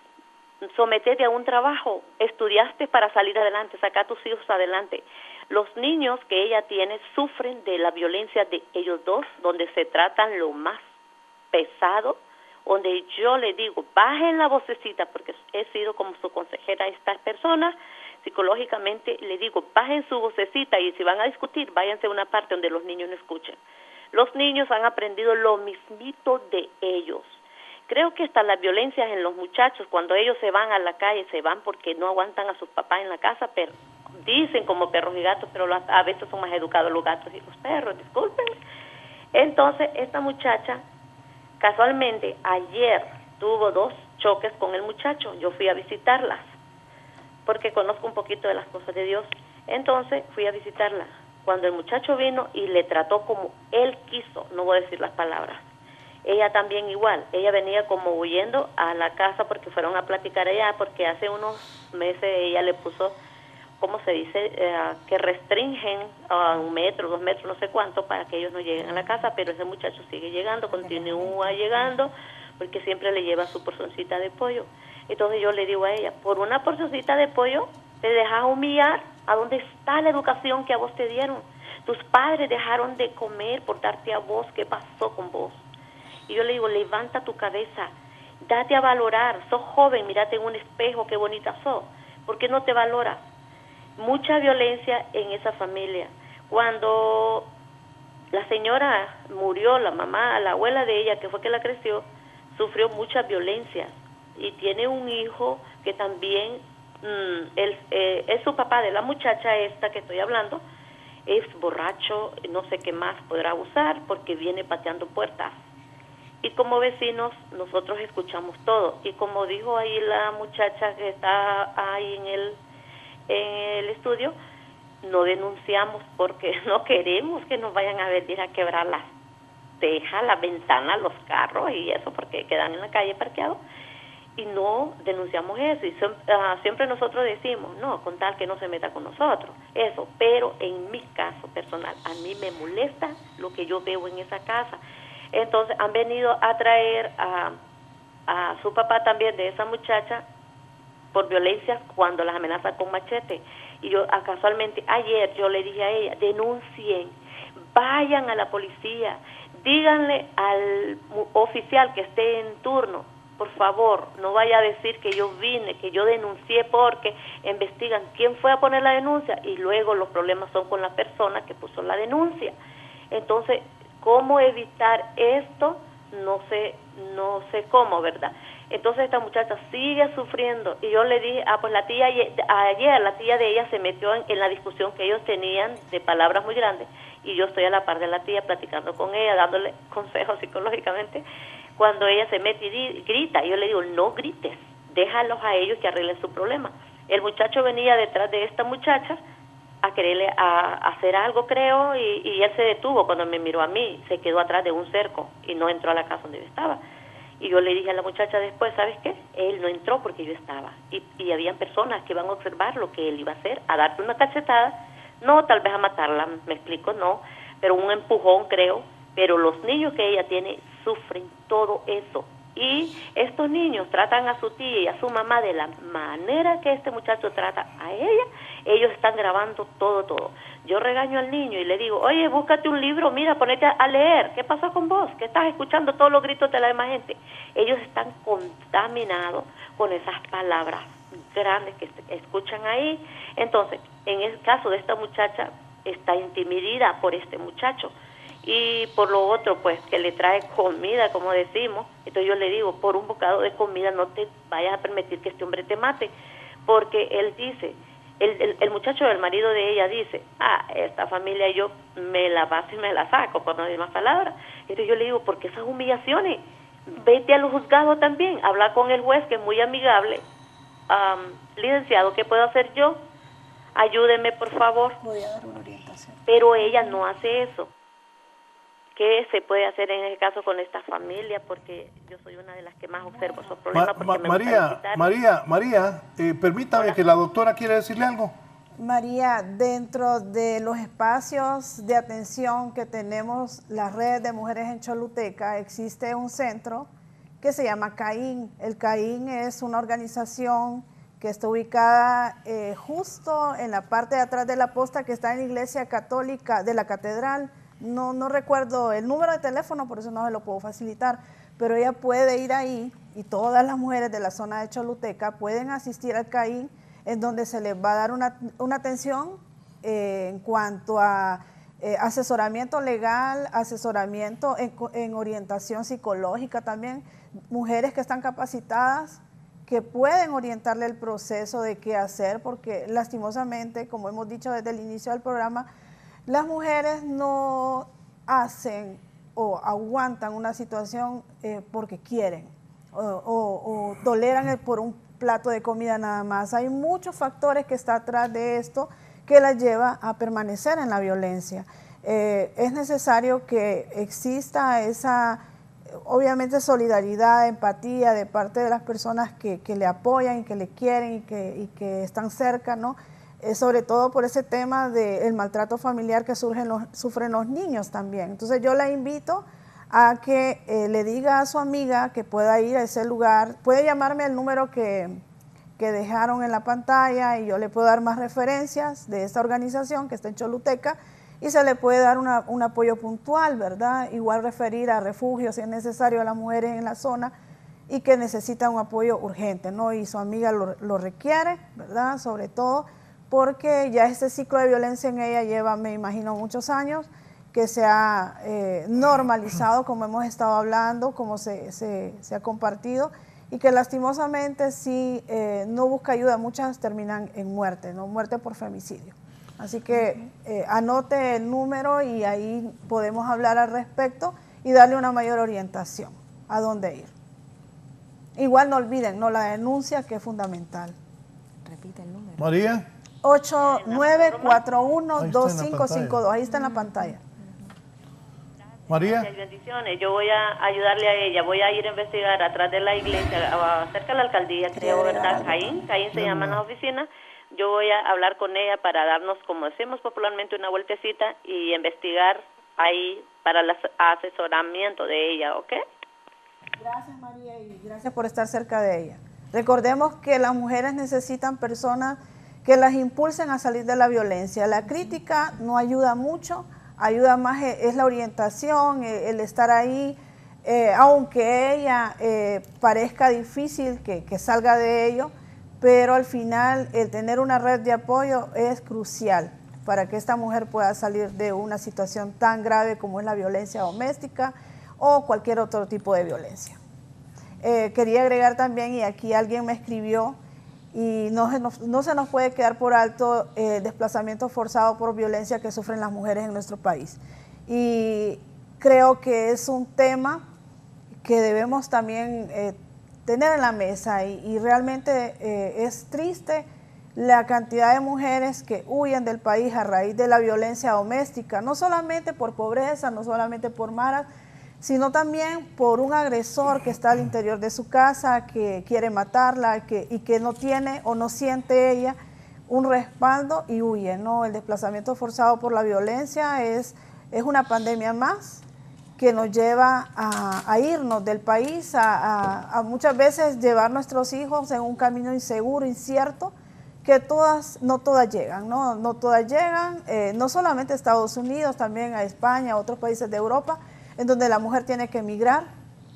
Sometete a un trabajo. Estudiaste para salir adelante, sacar a tus hijos adelante. Los niños que ella tiene sufren de la violencia de ellos dos, donde se tratan lo más pesado, donde yo le digo, bajen la vocecita, porque he sido como su consejera a estas personas, psicológicamente le digo, bajen su vocecita y si van a discutir, váyanse a una parte donde los niños no escuchen. Los niños han aprendido lo mismito de ellos. Creo que hasta las violencias en los muchachos, cuando ellos se van a la calle, se van porque no aguantan a sus papás en la casa, pero dicen como perros y gatos, pero a veces son más educados los gatos y los perros, discúlpenme. Entonces, esta muchacha, casualmente, ayer tuvo 2 choques con el muchacho. Yo fui a visitarlas, porque conozco un poquito de las cosas de Dios. Entonces, fui a visitarla. Cuando el muchacho vino y le trató como él quiso, no voy a decir las palabras, ella también igual. Ella venía como huyendo a la casa porque fueron a platicar allá, porque hace unos meses ella le puso ¿cómo se dice? Que restringen a 1 metro, 2 metros, no sé cuánto, para que ellos no lleguen a la casa, pero ese muchacho sigue llegando, continúa llegando, porque siempre le lleva su porcioncita de pollo. Entonces yo le digo a ella, por una porcioncita de pollo te dejas humillar. ¿A dónde está la educación que a vos te dieron? Tus padres dejaron de comer por darte a vos. ¿Qué pasó con vos? Y yo le digo, levanta tu cabeza, date a valorar, sos joven, mírate en un espejo, qué bonita sos. ¿Por qué no te valora? Mucha violencia en esa familia. Cuando la señora murió, la mamá, la abuela de ella, que fue que la creció, sufrió mucha violencia y tiene un hijo que también es su papá de la muchacha esta que estoy hablando, es borracho, no sé qué más podrá usar porque viene pateando puertas. Y como vecinos nosotros escuchamos todo. Y como dijo ahí la muchacha que está ahí en el estudio, no denunciamos porque no queremos que nos vayan a venir a quebrar las tejas, las ventanas, los carros y eso, porque quedan en la calle parqueados. Y no denunciamos eso. Y siempre nosotros decimos, no, con tal que no se meta con nosotros. Eso, pero en mi caso personal, a mí me molesta lo que yo veo en esa casa. Entonces han venido a traer a su papá también de esa muchacha por violencia cuando las amenaza con machete. Y yo casualmente ayer yo le dije a ella, denuncien, vayan a la policía, díganle al oficial que esté en turno, por favor, no vaya a decir que yo vine, que yo denuncié, porque investigan quién fue a poner la denuncia y luego los problemas son con la persona que puso la denuncia. Entonces, ¿cómo evitar esto? No sé cómo, ¿verdad? Entonces esta muchacha sigue sufriendo y yo le dije, pues la tía, ayer la tía de ella se metió en la discusión que ellos tenían de palabras muy grandes y yo estoy a la par de la tía platicando con ella, dándole consejos psicológicamente, cuando ella se mete y grita, yo le digo, no grites, déjalos a ellos que arreglen su problema. El muchacho venía detrás de esta muchacha a quererle a hacer algo, creo, y él se detuvo cuando me miró a mí, se quedó atrás de un cerco y no entró a la casa donde yo estaba. Y yo le dije a la muchacha después, ¿sabes qué? Él no entró porque yo estaba. Y habían personas que iban a observar lo que él iba a hacer, a darte una cachetada, no tal vez a matarla, me explico, no, pero un empujón, creo. Pero los niños que ella tiene sufren todo eso. Y estos niños tratan a su tía y a su mamá de la manera que este muchacho trata a ella. Ellos están grabando todo. Yo regaño al niño y le digo, oye, búscate un libro, mira, ponete a leer. ¿Qué pasó con vos? ¿Qué estás escuchando todos los gritos de la demás gente? Ellos están contaminados con esas palabras grandes que escuchan ahí. Entonces, en el caso de esta muchacha, está intimidada por este muchacho. Y por lo otro, pues, que le trae comida, como decimos. Entonces yo le digo, por un bocado de comida no te vayas a permitir que este hombre te mate. Porque él dice, el muchacho del marido de ella dice, esta familia yo me la paso y me la saco, por no decir más palabras. Entonces yo le digo, ¿por qué esas humillaciones? Vete a los juzgados también, habla con el juez, que es muy amigable. Licenciado, ¿qué puedo hacer yo? Ayúdeme, por favor. Voy a dar una orientación. Pero ella no hace eso. ¿Qué se puede hacer en el caso con esta familia? Porque yo soy una de las que más observo esos problemas. María, permítame. Hola. Que la doctora quiere decirle algo. María, dentro de los espacios de atención que tenemos las redes de mujeres en Choluteca, existe un centro que se llama CAIN. El CAIN es una organización que está ubicada justo en la parte de atrás de la posta, que está en la iglesia católica de la catedral. No recuerdo el número de teléfono, por eso no se lo puedo facilitar, pero ella puede ir ahí y todas las mujeres de la zona de Choluteca pueden asistir al CAIN, en donde se les va a dar una atención en cuanto a asesoramiento legal, asesoramiento en orientación psicológica también, mujeres que están capacitadas, que pueden orientarle el proceso de qué hacer, porque lastimosamente, como hemos dicho desde el inicio del programa, las mujeres no hacen o aguantan una situación porque quieren o toleran por un plato de comida nada más. Hay muchos factores que están atrás de esto que las lleva a permanecer en la violencia. Es necesario que exista esa, obviamente, solidaridad, empatía de parte de las personas que le apoyan y que le quieren y que están cerca, ¿no? sobre todo por ese tema del maltrato familiar que sufren los niños también. Entonces yo la invito a que le diga a su amiga que pueda ir a ese lugar, puede llamarme al número que dejaron en la pantalla y yo le puedo dar más referencias de esta organización que está en Choluteca y se le puede dar un apoyo puntual, ¿verdad? Igual referir a refugios si es necesario a las mujeres en la zona y que necesitan un apoyo urgente, ¿no? Y su amiga lo requiere, ¿verdad? Sobre todo porque ya este ciclo de violencia en ella lleva, me imagino, muchos años, que se ha normalizado, como hemos estado hablando, como se ha compartido, y que lastimosamente si no busca ayuda, muchas terminan en muerte, ¿no? Muerte por femicidio. Así que anote el número y ahí podemos hablar al respecto y darle una mayor orientación a dónde ir. Igual no olviden, no, la denuncia, que es fundamental. Repite el número. María. 8941-2552, ahí está en la pantalla. María. Bendiciones. Yo voy a ayudarle a ella, voy a ir a investigar atrás de la iglesia, cerca de la alcaldía, creo, ¿verdad? Caín se llama en la oficina. Yo voy a hablar con ella para darnos, como decimos popularmente, una vueltecita y investigar ahí para el asesoramiento de ella, ¿ok? Gracias, María, y gracias por estar cerca de ella. Recordemos que las mujeres necesitan personas que las impulsen a salir de la violencia. La crítica no ayuda mucho, ayuda más es la orientación, el estar ahí, aunque ella parezca difícil que salga de ello, pero al final el tener una red de apoyo es crucial para que esta mujer pueda salir de una situación tan grave como es la violencia doméstica o cualquier otro tipo de violencia. Quería agregar también, y aquí alguien me escribió, y no se nos puede quedar por alto el desplazamiento forzado por violencia que sufren las mujeres en nuestro país. Y creo que es un tema que debemos también tener en la mesa y realmente es triste la cantidad de mujeres que huyen del país a raíz de la violencia doméstica, no solamente por pobreza, no solamente por maras, sino también por un agresor que está al interior de su casa, que quiere matarla y que no tiene o no siente ella un respaldo y huye, ¿no? El desplazamiento forzado por la violencia es una pandemia más que nos lleva a irnos del país, a muchas veces llevar nuestros hijos en un camino inseguro, incierto, que no todas llegan, ¿no? No todas llegan, no solamente a Estados Unidos, también a España, a otros países de Europa, en donde la mujer tiene que emigrar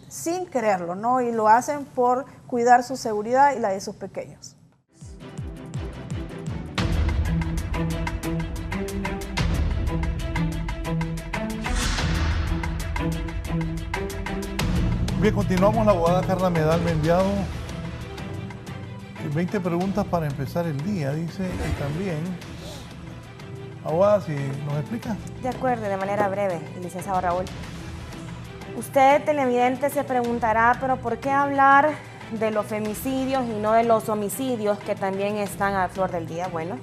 sin quererlo, ¿no? Y lo hacen por cuidar su seguridad y la de sus pequeños. Bien, continuamos. La abogada Carla Medal me ha enviado 20 preguntas para empezar el día, dice, y también, abogada, si nos explica. De acuerdo, de manera breve, licenciado Raúl. Usted, televidente, se preguntará, pero ¿por qué hablar de los femicidios y no de los homicidios que también están a flor del día? Bueno,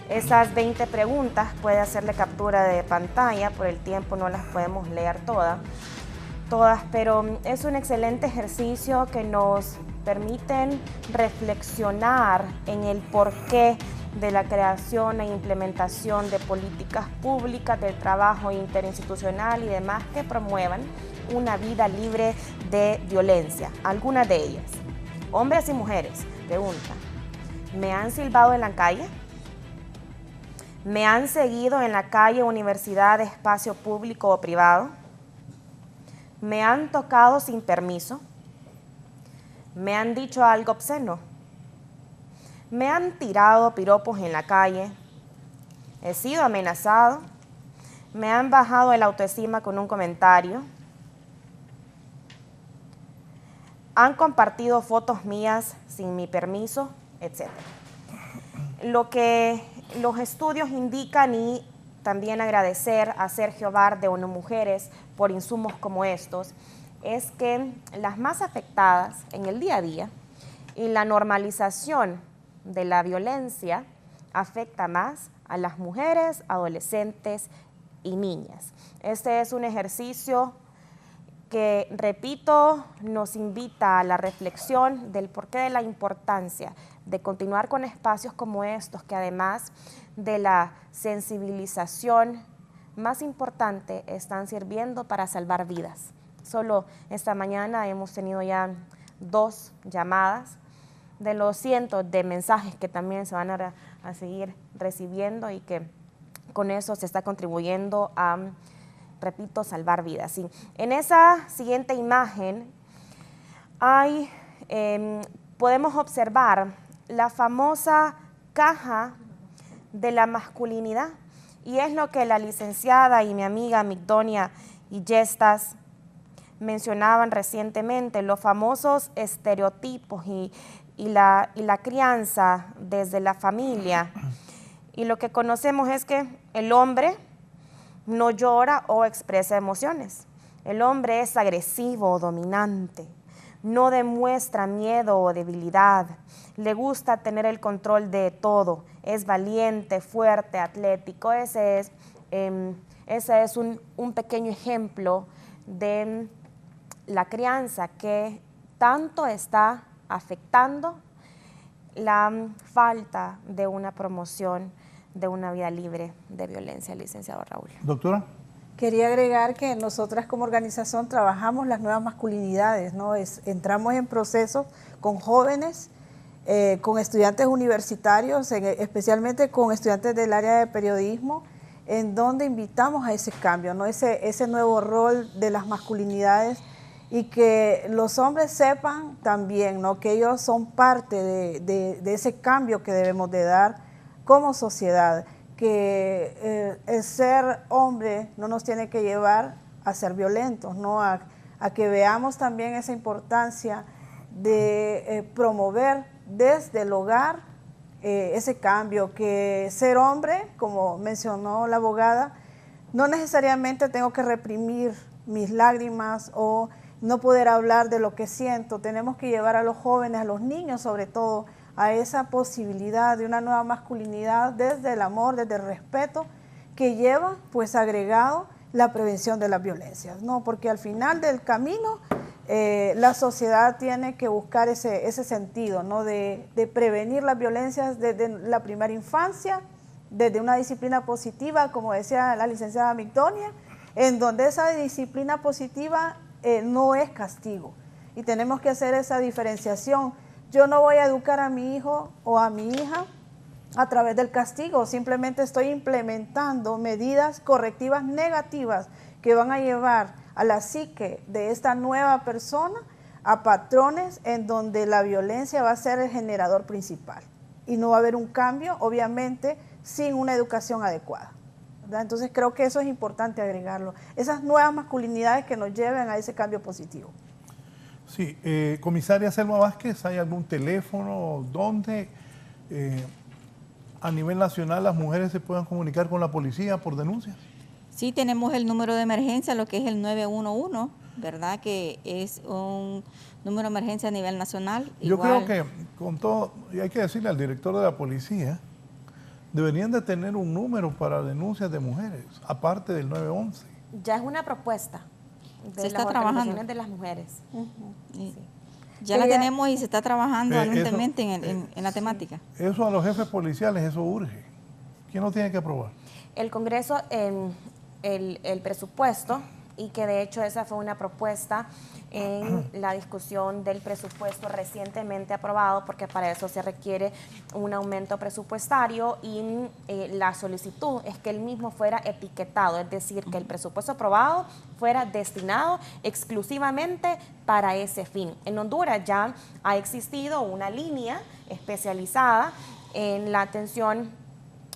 esas 20 preguntas puede hacerle captura de pantalla, por el tiempo no las podemos leer todas, pero es un excelente ejercicio que nos permiten reflexionar en el porqué de la creación e implementación de políticas públicas, del trabajo interinstitucional y demás que promuevan una vida libre de violencia. Algunas de ellas, hombres y mujeres, preguntan, ¿me han silbado en la calle? ¿Me han seguido en la calle, universidad, espacio público o privado? ¿Me han tocado sin permiso? ¿Me han dicho algo obsceno? ¿Me han tirado piropos en la calle? ¿He sido amenazado? ¿Me han bajado el autoestima con un comentario? ¿Han compartido fotos mías sin mi permiso? Etcétera. Lo que los estudios indican, y también agradecer a Sergio Bar de ONU Mujeres por insumos como estos, es que las más afectadas en el día a día y la normalización de la violencia afecta más a las mujeres, adolescentes y niñas. Este es un ejercicio que, repito, nos invita a la reflexión del porqué de la importancia de continuar con espacios como estos, que además de la sensibilización más importante, están sirviendo para salvar vidas. Solo esta mañana hemos tenido ya 2 llamadas de los cientos de mensajes que también se van a seguir recibiendo, y que con eso se está contribuyendo a, repito, salvar vidas. Sí. En esa siguiente imagen podemos observar la famosa caja de la masculinidad, y es lo que la licenciada y mi amiga Migdonia y Yestas mencionaban recientemente, los famosos estereotipos y la crianza desde la familia. Y lo que conocemos es que el hombre no llora o expresa emociones. El hombre es agresivo o dominante, no demuestra miedo o debilidad, le gusta tener el control de todo, es valiente, fuerte, atlético. Ese es un pequeño ejemplo de la crianza que tanto está afectando la falta de una promoción de una vida libre de violencia, licenciado Raúl. Doctora. Quería agregar que nosotras como organización trabajamos las nuevas masculinidades, ¿no? Entramos en procesos con jóvenes, con estudiantes universitarios, especialmente con estudiantes del área de periodismo, en donde invitamos a ese cambio, ¿no? Ese nuevo rol de las masculinidades, y que los hombres sepan también, ¿no?, que ellos son parte de ese cambio que debemos de dar como sociedad, que el ser hombre no nos tiene que llevar a ser violentos, ¿no?, a que veamos también esa importancia de promover desde el hogar ese cambio, que ser hombre, como mencionó la abogada, no necesariamente tengo que reprimir mis lágrimas o no poder hablar de lo que siento. Tenemos que llevar a los jóvenes, a los niños sobre todo, a esa posibilidad de una nueva masculinidad desde el amor, desde el respeto, que lleva pues agregado la prevención de las violencias, ¿no? Porque al final del camino la sociedad tiene que buscar ese sentido, ¿no?, de prevenir las violencias desde la primera infancia, desde una disciplina positiva, como decía la licenciada Migdonia, en donde esa disciplina positiva no es castigo, y tenemos que hacer esa diferenciación. Yo no voy a educar a mi hijo o a mi hija a través del castigo, simplemente estoy implementando medidas correctivas negativas que van a llevar a la psique de esta nueva persona a patrones en donde la violencia va a ser el generador principal, y no va a haber un cambio, obviamente, sin una educación adecuada, ¿verdad? Entonces creo que eso es importante agregarlo, esas nuevas masculinidades que nos lleven a ese cambio positivo. Sí, comisaria Selma Vázquez, ¿hay algún teléfono donde a nivel nacional las mujeres se puedan comunicar con la policía por denuncias? Sí, tenemos el número de emergencia, lo que es el 911, ¿verdad? Que es un número de emergencia a nivel nacional. Yo creo que con todo, y hay que decirle al director de la policía, deberían de tener un número para denuncias de mujeres, aparte del 911. Ya es una propuesta de se está las trabajando organizaciones de las mujeres. Sí. Ya la tenemos y se está trabajando anualmente en la temática. Eso a los jefes policiales, eso urge. ¿Quién lo tiene que aprobar? El Congreso, el presupuesto, y que de hecho esa fue una propuesta en la discusión del presupuesto recientemente aprobado, porque para eso se requiere un aumento presupuestario, y la solicitud es que el mismo fuera etiquetado, es decir, que el presupuesto aprobado fuera destinado exclusivamente para ese fin. En Honduras ya ha existido una línea especializada en la atención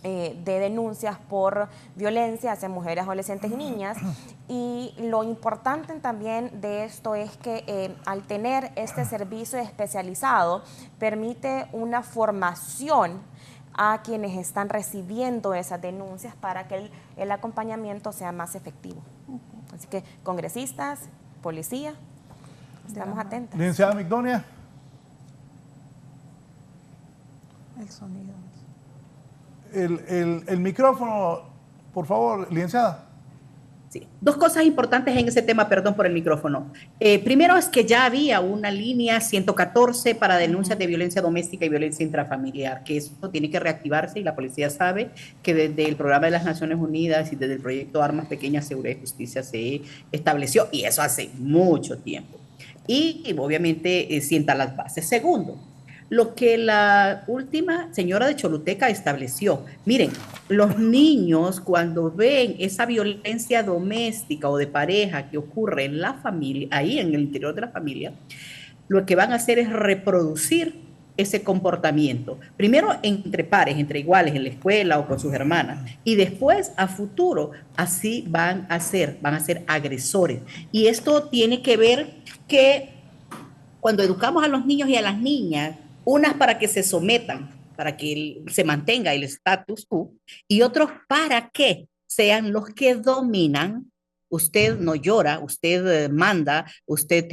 de denuncias por violencia hacia mujeres, adolescentes y niñas, y lo importante también de esto es que al tener este servicio especializado permite una formación a quienes están recibiendo esas denuncias para que el acompañamiento sea más efectivo. Así que congresistas, policía, estamos atentos. Licenciada Migdonia. El sonido. El micrófono, por favor, licenciada. Sí. Dos cosas importantes en ese tema, perdón por el micrófono. Primero es que ya había una línea 114 para denuncias de violencia doméstica y violencia intrafamiliar, que eso tiene que reactivarse y la policía sabe que desde el programa de las Naciones Unidas y desde el proyecto Armas Pequeñas, Seguridad y Justicia se estableció, y eso hace mucho tiempo. Y obviamente sienta las bases. Segundo, lo que la última señora de Choluteca estableció. Miren, los niños cuando ven esa violencia doméstica o de pareja que ocurre en la familia, ahí en el interior de la familia, lo que van a hacer es reproducir ese comportamiento. Primero entre pares, entre iguales, en la escuela o con sus hermanas. Y después, a futuro, así van a ser agresores. Y esto tiene que ver que cuando educamos a los niños y a las niñas, unas para que se sometan, para que se mantenga el status quo, y otros para que sean los que dominan. Usted no llora, usted manda, usted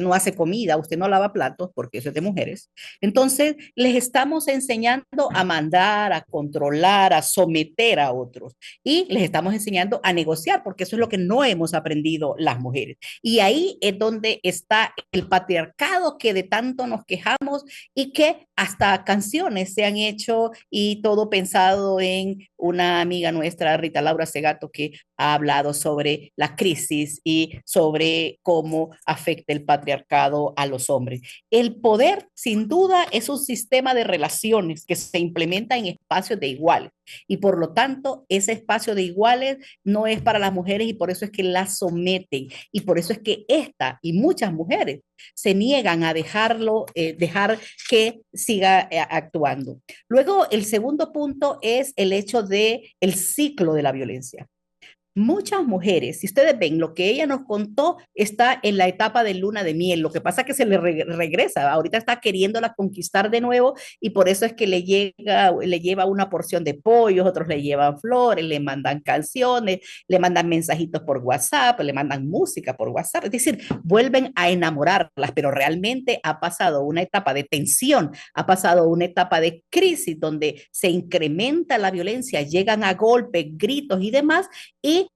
no hace comida, usted no lava platos, porque eso es de mujeres. Entonces, les estamos enseñando a mandar, a controlar, a someter a otros. Y les estamos enseñando a negociar, porque eso es lo que no hemos aprendido las mujeres. Y ahí es donde está el patriarcado que de tanto nos quejamos y que hasta canciones se han hecho y todo pensado en una amiga nuestra, Rita Laura Segato, que ha hablado sobre la crisis y sobre cómo afecta el patriarcado a los hombres. El poder, sin duda, es un sistema de relaciones que se implementa en espacios de iguales y por lo tanto ese espacio de iguales no es para las mujeres y por eso es que las someten y por eso es que esta y muchas mujeres se niegan a dejar que siga actuando. Luego, el segundo punto es el hecho del ciclo de la violencia. Muchas mujeres, si ustedes ven lo que ella nos contó, está en la etapa de luna de miel. Lo que pasa es que se le regresa. Ahorita está queriéndola conquistar de nuevo y por eso es que le lleva una porción de pollos, otros le llevan flores, le mandan canciones, le mandan mensajitos por WhatsApp, le mandan música por WhatsApp. Es decir, vuelven a enamorarlas, pero realmente ha pasado una etapa de tensión, ha pasado una etapa de crisis donde se incrementa la violencia, llegan a golpes, gritos y demás, y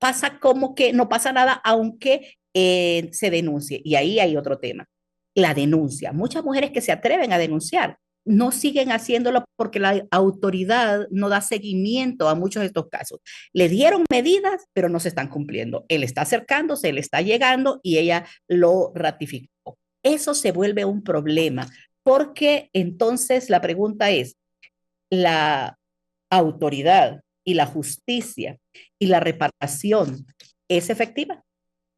pasa como que no pasa nada aunque se denuncie. Y ahí hay otro tema, la denuncia. Muchas mujeres que se atreven a denunciar no siguen haciéndolo porque la autoridad no da seguimiento a muchos de estos casos. Le dieron medidas, pero no se están cumpliendo. Él está acercándose, él está llegando y ella lo ratificó. Eso se vuelve un problema porque entonces la pregunta es, la autoridad y la justicia y la reparación es efectiva.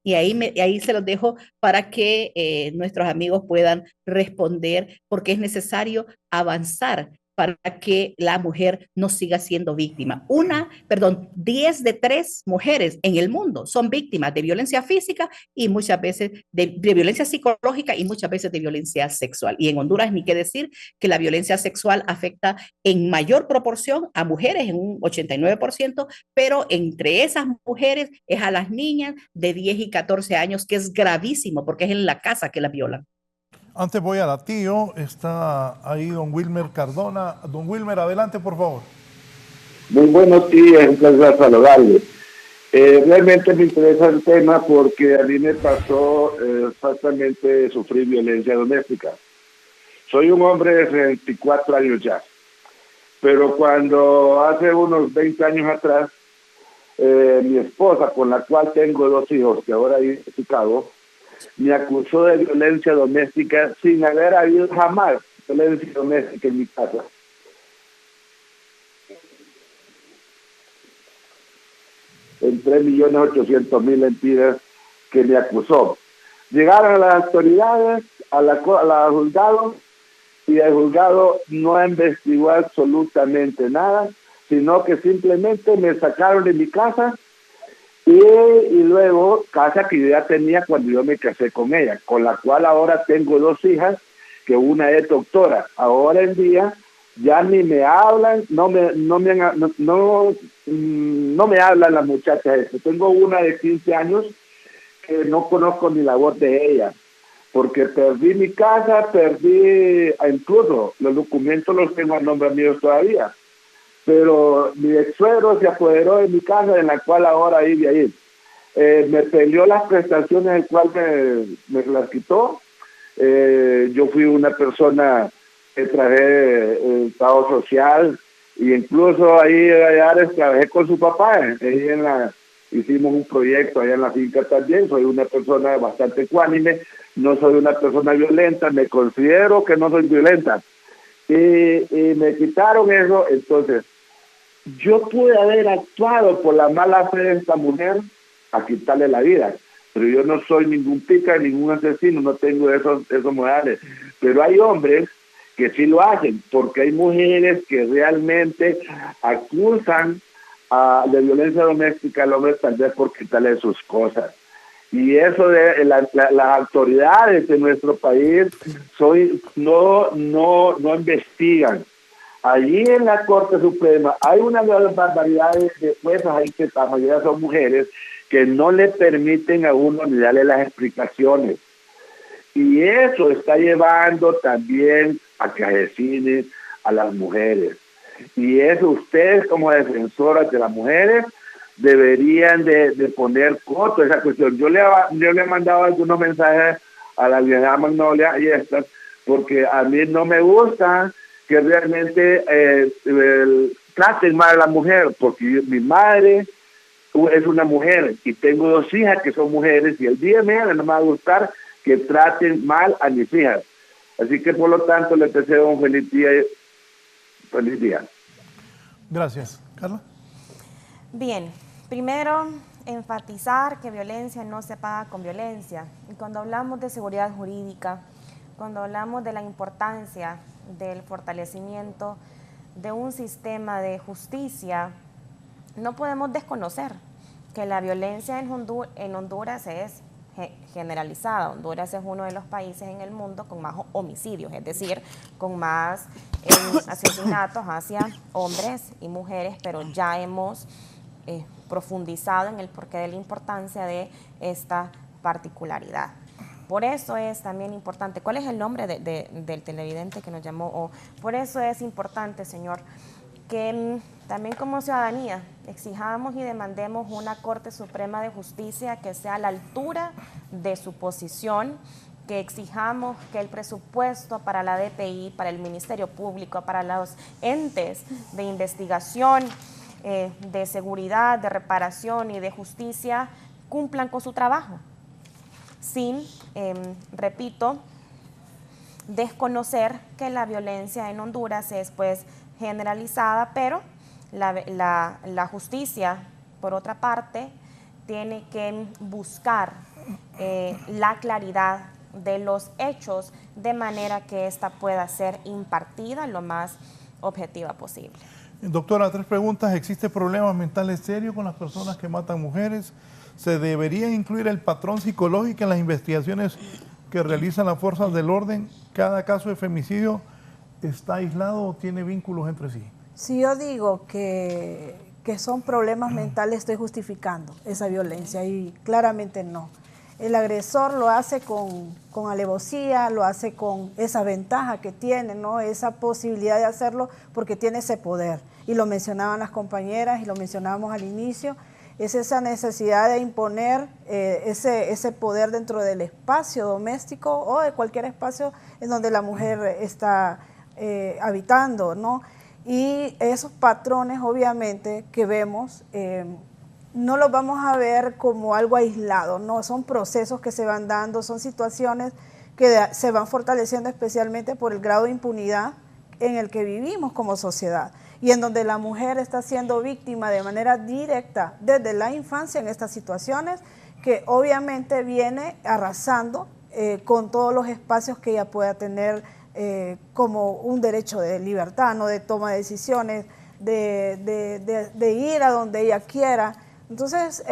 Y ahí se los dejo para que nuestros amigos puedan responder, porque es necesario avanzar para que la mujer no siga siendo víctima. 10 de 3 mujeres en el mundo son víctimas de violencia física y muchas veces de violencia psicológica y muchas veces de violencia sexual. Y en Honduras ni qué decir que la violencia sexual afecta en mayor proporción a mujeres, en un 89%, pero entre esas mujeres es a las niñas de 10 y 14 años, que es gravísimo porque es en la casa que las violan. Antes voy a la tío, está ahí don Wilmer Cardona. Don Wilmer, adelante, por favor. Muy buenos días, un placer saludarles. Realmente me interesa el tema porque a mí me pasó exactamente sufrir violencia doméstica. Soy un hombre de 64 años ya, pero cuando hace unos 20 años atrás, mi esposa, con la cual tengo 2 hijos, que ahora vive en Chicago, me acusó de violencia doméstica sin haber habido jamás violencia doméstica en mi casa. En 3.800.000 lempiras que me acusó. Llegaron a las autoridades, a la juzgado, y el juzgado no investigó absolutamente nada, sino que simplemente me sacaron de mi casa y luego casa que yo ya tenía cuando yo me casé con ella, con la cual ahora tengo 2 hijas, que una es doctora. Ahora en día ya ni me hablan, no me hablan las muchachas. Tengo una de 15 años que no conozco ni la voz de ella, porque perdí mi casa, incluso los documentos los tengo a nombre mío todavía. pero mi ex suegro se apoderó de mi casa, en la cual ahora vive ahí. Me peleó las prestaciones, el cual me las quitó. Yo fui una persona que traje estado social, y incluso ahí trabajé con su papá. Ahí hicimos un proyecto allá en la finca también. Soy una persona bastante ecuánime, no soy una persona violenta, me considero que no soy violenta. Y me quitaron eso. Entonces, yo pude haber actuado por la mala fe de esta mujer a quitarle la vida, pero yo no soy ningún pica, ningún asesino, no tengo esos modales. Pero hay hombres que sí lo hacen, porque hay mujeres que realmente acusan de violencia doméstica al hombre, tal vez por quitarle sus cosas. Y eso de las autoridades de nuestro país no investigan. Allí en la Corte Suprema hay una barbaridad de juezas ahí que la mayoría son mujeres, que no le permiten a uno ni darle las explicaciones. Y eso está llevando también a que asesinen a las mujeres. Y eso ustedes, como defensoras de las mujeres, deberían de poner coto a esa cuestión. Yo le he mandado algunos mensajes a la licenciada Magnolia y estas, porque a mí no me gusta que realmente traten mal a la mujer, porque mi madre es una mujer y tengo 2 hijas que son mujeres, y el día de mañana no me va a gustar que traten mal a mis hijas. Así que por lo tanto les deseo un feliz día. Feliz día. Gracias. Carla. Bien, primero enfatizar que violencia no se paga con violencia. Y cuando hablamos de seguridad jurídica, cuando hablamos de la importancia del fortalecimiento de un sistema de justicia, no podemos desconocer que la violencia en Honduras es generalizada. Honduras es uno de los países en el mundo con más homicidios, es decir, con más asesinatos hacia hombres y mujeres, pero ya hemos profundizado en el porqué de la importancia de esta particularidad. Por eso es también importante, ¿cuál es el nombre del televidente que nos llamó? Por eso es importante, señor, que también como ciudadanía exijamos y demandemos una Corte Suprema de Justicia que sea a la altura de su posición, que exijamos que el presupuesto para la DPI, para el Ministerio Público, para los entes de investigación, de seguridad, de reparación y de justicia cumplan con su trabajo, sin, repito, desconocer que la violencia en Honduras es pues generalizada, pero la justicia, por otra parte, tiene que buscar la claridad de los hechos de manera que ésta pueda ser impartida lo más objetiva posible. Doctora, 3 preguntas. ¿Existe problemas mentales serios con las personas que matan mujeres? ¿Se debería incluir el patrón psicológico en las investigaciones que realizan las fuerzas del orden? ¿Cada caso de femicidio está aislado o tiene vínculos entre sí? Si yo digo que son problemas mentales, estoy justificando esa violencia, y claramente no. El agresor lo hace con alevosía, lo hace con esa ventaja que tiene, ¿no? Esa posibilidad de hacerlo porque tiene ese poder. Y lo mencionaban las compañeras y lo mencionábamos al inicio, es esa necesidad de imponer ese poder dentro del espacio doméstico o de cualquier espacio en donde la mujer está habitando, ¿no? Y esos patrones, obviamente, que vemos, no los vamos a ver como algo aislado, no, son procesos que se van dando, son situaciones que se van fortaleciendo especialmente por el grado de impunidad en el que vivimos como sociedad y en donde la mujer está siendo víctima de manera directa desde la infancia en estas situaciones, que obviamente viene arrasando con todos los espacios que ella pueda tener como un derecho de libertad, ¿no? De toma de decisiones, de ir a donde ella quiera. Entonces,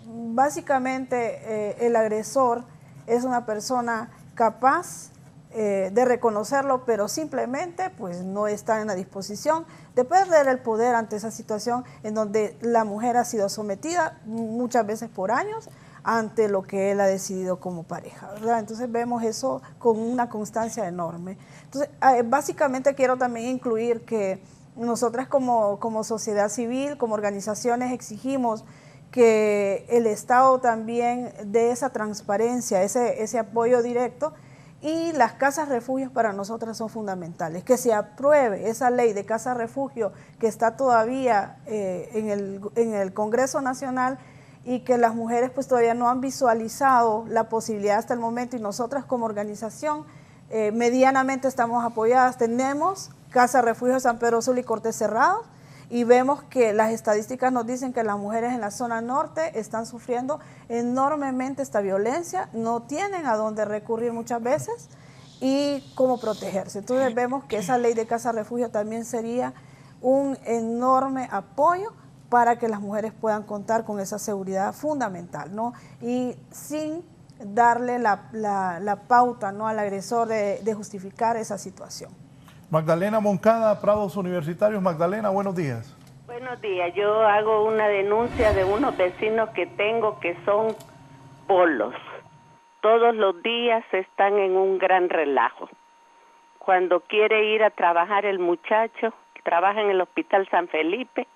básicamente el agresor es una persona capaz de reconocerlo, pero simplemente pues no está en la disposición de perder el poder ante esa situación en donde la mujer ha sido sometida muchas veces por años ante lo que él ha decidido como pareja, ¿verdad? Entonces vemos eso con una constancia enorme. Entonces, básicamente quiero también incluir que nosotras como sociedad civil, como organizaciones, exigimos que el Estado también dé esa transparencia, ese apoyo directo, y las casas refugios para nosotras son fundamentales. Que se apruebe esa ley de casa refugio que está todavía en el Congreso Nacional, y que las mujeres pues todavía no han visualizado la posibilidad hasta el momento, y nosotras como organización medianamente estamos apoyadas. Tenemos Casa Refugio San Pedro Sula y Cortés cerrados, y vemos que las estadísticas nos dicen que las mujeres en la zona norte están sufriendo enormemente esta violencia, no tienen a dónde recurrir muchas veces y cómo protegerse. Entonces vemos que esa ley de casa refugio también sería un enorme apoyo para que las mujeres puedan contar con esa seguridad fundamental, ¿no? Y sin darle la pauta, ¿no?, al agresor de justificar esa situación. Magdalena Moncada, Prados Universitarios. Magdalena, buenos días. Buenos días. Yo hago una denuncia de unos vecinos que tengo que son polos. Todos los días están en un gran relajo. Cuando quiere ir a trabajar el muchacho, que trabaja en el Hospital San Felipe,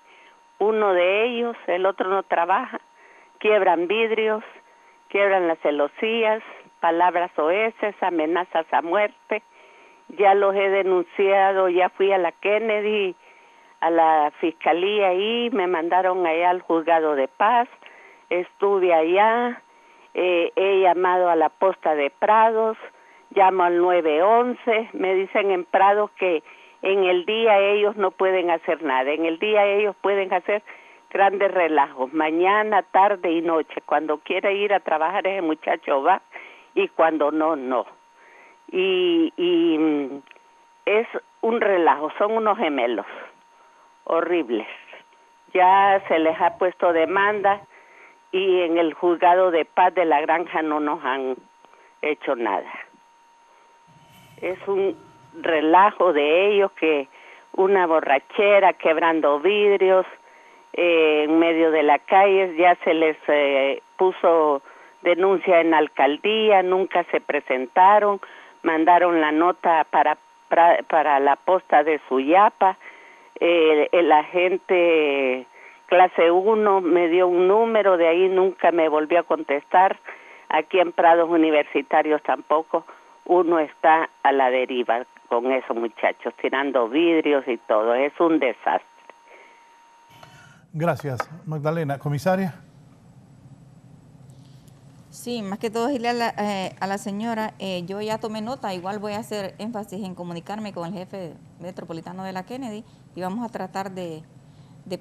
uno de ellos, el otro no trabaja, quiebran vidrios, quiebran las celosías, palabras oeces, amenazas a muerte. Ya los he denunciado, ya fui a la Kennedy, a la fiscalía ahí, me mandaron allá al juzgado de paz, estuve allá, he llamado a la posta de Prados, llamo al 911, me dicen en Prados que en el día ellos no pueden hacer nada, en el día ellos pueden hacer grandes relajos, mañana, tarde y noche, cuando quiera ir a trabajar ese muchacho va, y cuando no, no. Y es un relajo, son unos gemelos horribles. Ya se les ha puesto demanda y en el juzgado de paz de la Granja no nos han hecho nada. Es un relajo de ellos, que una borrachera, quebrando vidrios en medio de la calle. Ya se les puso denuncia en la alcaldía, nunca se presentaron. Mandaron la nota para la posta de Suyapa. El agente clase 1 me dio un número, de ahí nunca me volvió a contestar. Aquí en Prados Universitarios tampoco. Uno está a la deriva con esos muchachos, tirando vidrios y todo. Es un desastre. Gracias, Magdalena. Comisaria. Sí, más que todo decirle a la señora, yo ya tomé nota, igual voy a hacer énfasis en comunicarme con el jefe metropolitano de la Kennedy y vamos a tratar de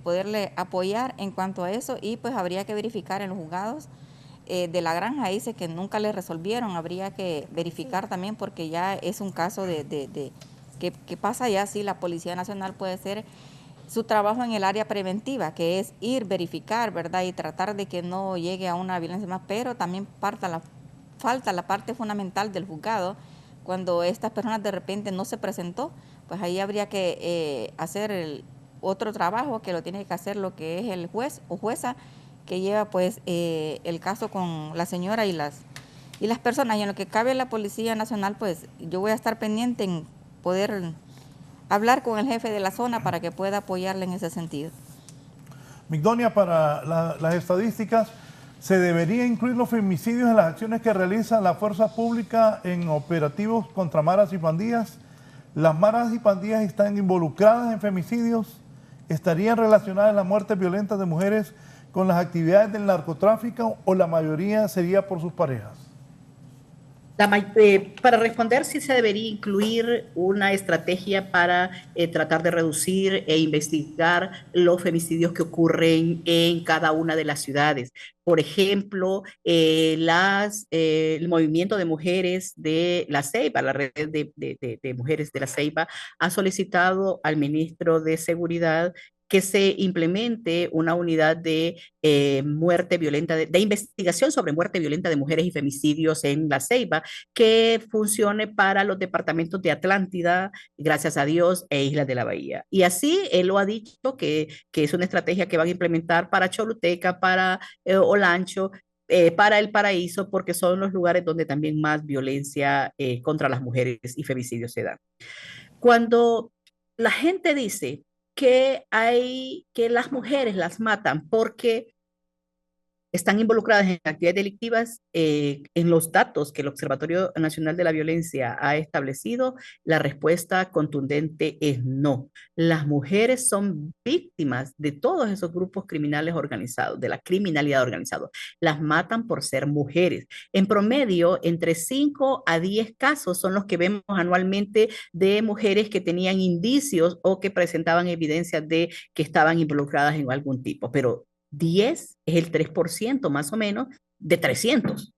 poderle apoyar en cuanto a eso, y pues habría que verificar en los juzgados de la Granja, dice que nunca le resolvieron, habría que verificar también porque ya es un caso que pasa ya, sí, la Policía Nacional puede ser su trabajo en el área preventiva, que es ir, verificar, ¿verdad? Y tratar de que no llegue a una violencia más, pero también falta la parte fundamental del juzgado. Cuando estas personas de repente no se presentó, pues ahí habría que hacer otro trabajo que lo tiene que hacer lo que es el juez o jueza que lleva pues el caso con la señora y las personas. Y en lo que cabe la Policía Nacional, pues yo voy a estar pendiente en poder hablar con el jefe de la zona para que pueda apoyarle en ese sentido. Migdonia, para las estadísticas, ¿se debería incluir los femicidios en las acciones que realiza la fuerza pública en operativos contra maras y pandillas? ¿Las maras y pandillas están involucradas en femicidios? ¿Estarían relacionadas las muertes violentas de mujeres con las actividades del narcotráfico o la mayoría sería por sus parejas? Para responder, sí se debería incluir una estrategia para tratar de reducir e investigar los femicidios que ocurren en cada una de las ciudades. Por ejemplo, el movimiento de mujeres de La Ceiba, la red de mujeres de La Ceiba, ha solicitado al ministro de Seguridad que se implemente una unidad de muerte violenta, de investigación sobre muerte violenta de mujeres y femicidios en La Ceiba, que funcione para los departamentos de Atlántida, gracias a Dios, e Islas de la Bahía. Y así él lo ha dicho que es una estrategia que van a implementar para Choluteca, para Olancho, para El Paraíso, porque son los lugares donde también más violencia contra las mujeres y femicidios se dan. Cuando la gente dice que las mujeres las matan porque están involucradas en actividades delictivas. En los datos que el Observatorio Nacional de la Violencia ha establecido, la respuesta contundente es no. Las mujeres son víctimas de todos esos grupos criminales organizados, de la criminalidad organizada. Las matan por ser mujeres. En promedio, entre 5 a 10 casos son los que vemos anualmente de mujeres que tenían indicios o que presentaban evidencias de que estaban involucradas en algún tipo, pero 10 es el 3% más o menos de 300.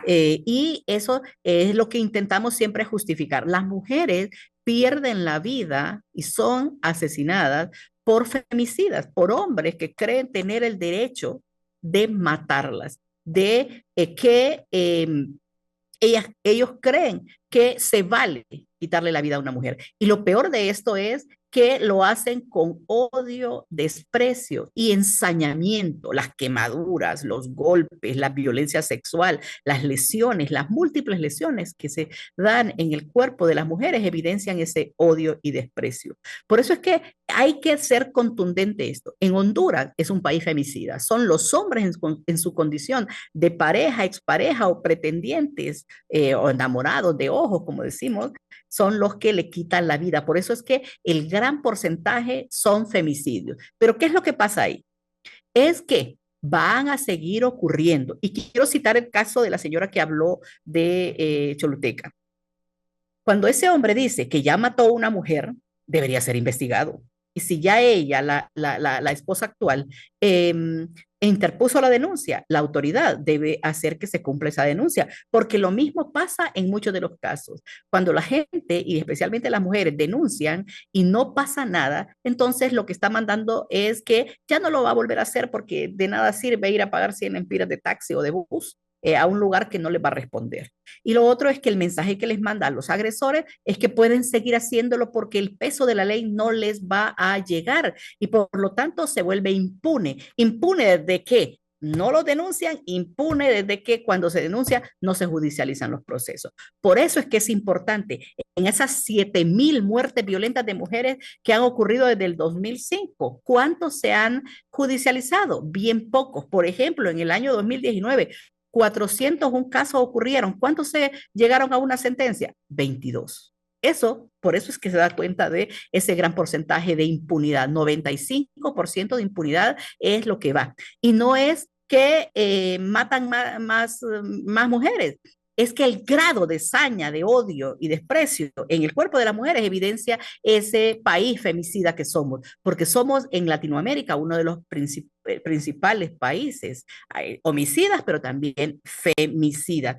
Y eso es lo que intentamos siempre justificar. Las mujeres pierden la vida y son asesinadas por femicidas, por hombres que creen tener el derecho de matarlas, de que ellos creen que se vale quitarle la vida a una mujer. Y lo peor de esto es que lo hacen con odio, desprecio y ensañamiento. Las quemaduras, los golpes, la violencia sexual, las lesiones, las múltiples lesiones que se dan en el cuerpo de las mujeres evidencian ese odio y desprecio. Por eso es que hay que ser contundente esto. En Honduras es un país femicida. Son los hombres en su condición de pareja, expareja o pretendientes o enamorados de ojos, como decimos, son los que le quitan la vida. Por eso es que el gran porcentaje son femicidios. Pero ¿qué es lo que pasa ahí? Es que van a seguir ocurriendo. Y quiero citar el caso de la señora que habló de Choluteca. Cuando ese hombre dice que ya mató a una mujer, debería ser investigado. Y si ya ella, la esposa actual, interpuso la denuncia, la autoridad debe hacer que se cumpla esa denuncia, porque lo mismo pasa en muchos de los casos. Cuando la gente, y especialmente las mujeres, denuncian y no pasa nada, entonces lo que está mandando es que ya no lo va a volver a hacer porque de nada sirve ir a pagar 100 lempiras de taxi o de bus a un lugar que no les va a responder. Y lo otro es que el mensaje que les manda a los agresores es que pueden seguir haciéndolo porque el peso de la ley no les va a llegar y por lo tanto se vuelve impune. ¿Impune desde qué? No lo denuncian, impune desde que cuando se denuncia no se judicializan los procesos. Por eso es que es importante, en esas 7,000 muertes violentas de mujeres que han ocurrido desde el 2005, ¿cuántos se han judicializado? Bien pocos. Por ejemplo, en el año 2019, 401 casos ocurrieron. ¿Cuántos se llegaron a una sentencia? 22. Por eso es que se da cuenta de ese gran porcentaje de impunidad. 95% de impunidad es lo que va. Y no es que matan más mujeres. Es que el grado de saña, de odio y desprecio en el cuerpo de las mujeres evidencia ese país femicida que somos, porque somos en Latinoamérica uno de los principales países homicidas, pero también femicidas.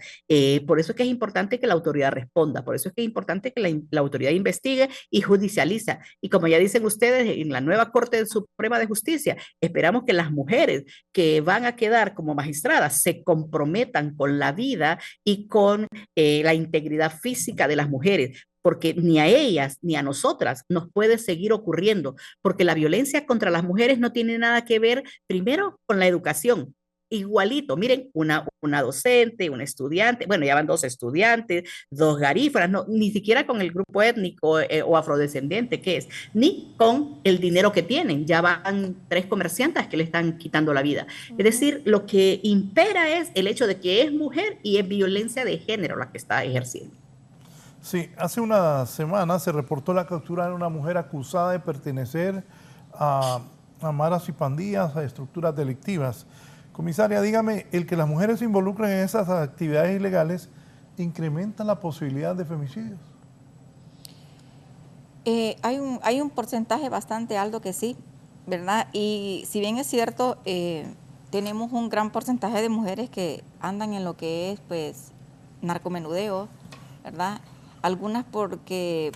Por eso es que es importante que la autoridad responda, por eso es que es importante que la autoridad investigue y judicializa. Y como ya dicen ustedes, en la nueva Corte Suprema de Justicia, esperamos que las mujeres que van a quedar como magistradas se comprometan con la vida y con la integridad física de las mujeres, porque ni a ellas ni a nosotras nos puede seguir ocurriendo, porque la violencia contra las mujeres no tiene nada que ver, primero, con la educación. Igualito, miren, una docente, una estudiante, bueno, ya van 2 estudiantes, 2 garífunas, no, ni siquiera con el grupo étnico o afrodescendiente que es, ni con el dinero que tienen, ya van 3 comerciantes que le están quitando la vida. Es decir, lo que impera es el hecho de que es mujer y es violencia de género la que está ejerciendo. Sí, hace una semana se reportó la captura de una mujer acusada de pertenecer a maras y pandillas, a estructuras delictivas. Comisaria, dígame, ¿el que las mujeres se involucren en esas actividades ilegales incrementa la posibilidad de femicidios? Hay un porcentaje bastante alto que sí, ¿verdad? Y si bien es cierto, tenemos un gran porcentaje de mujeres que andan en lo que es, pues, narcomenudeo, ¿verdad? Algunas porque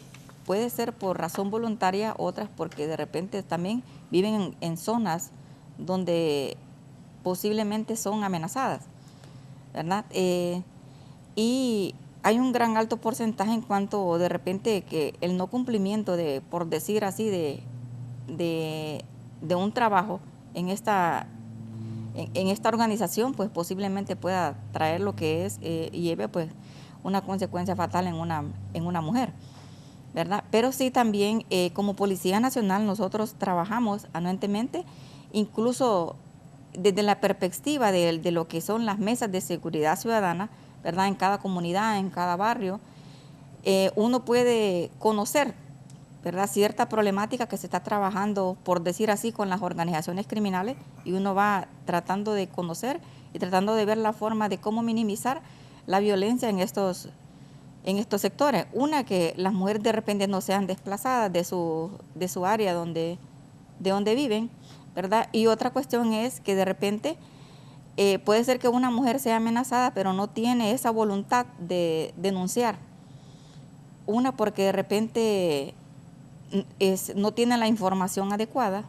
puede ser por razón voluntaria, otras porque de repente también viven en zonas donde posiblemente son amenazadas, ¿verdad? Y hay un gran alto porcentaje en cuanto de repente que el no cumplimiento de, por decir así, de un trabajo en esta organización, pues posiblemente pueda traer lo que es y lleve pues una consecuencia fatal en una mujer. ¿verdad? Pero sí también como Policía Nacional nosotros trabajamos anuentemente, incluso desde la perspectiva de lo que son las mesas de seguridad ciudadana, ¿verdad? En cada comunidad, en cada barrio, uno puede conocer, ¿verdad? Cierta problemática que se está trabajando, por decir así, con las organizaciones criminales, y uno va tratando de conocer y tratando de ver la forma de cómo minimizar la violencia en estos sectores. Una, que las mujeres de repente no sean desplazadas de su área de donde viven, ¿verdad? Y otra cuestión es que de repente puede ser que una mujer sea amenazada, pero no tiene esa voluntad de denunciar. Una, porque de repente no tiene la información adecuada.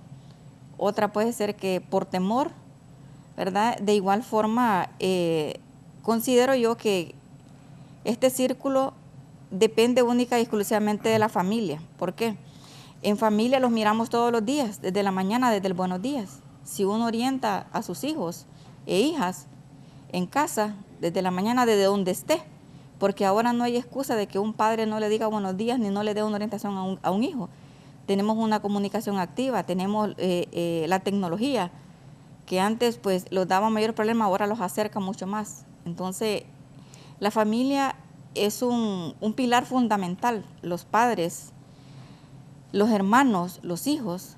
Otra puede ser que por temor, ¿verdad? De igual forma, considero yo que este círculo depende única y exclusivamente de la familia. ¿Por qué? En familia los miramos todos los días, desde la mañana, desde el buenos días. Si uno orienta a sus hijos e hijas en casa, desde la mañana, desde donde esté, porque ahora no hay excusa de que un padre no le diga buenos días ni no le dé una orientación a un hijo. Tenemos una comunicación activa, tenemos la tecnología, que antes pues los daba mayor problema, ahora los acerca mucho más. Entonces, la familia es un pilar fundamental. Los padres, los hermanos, los hijos,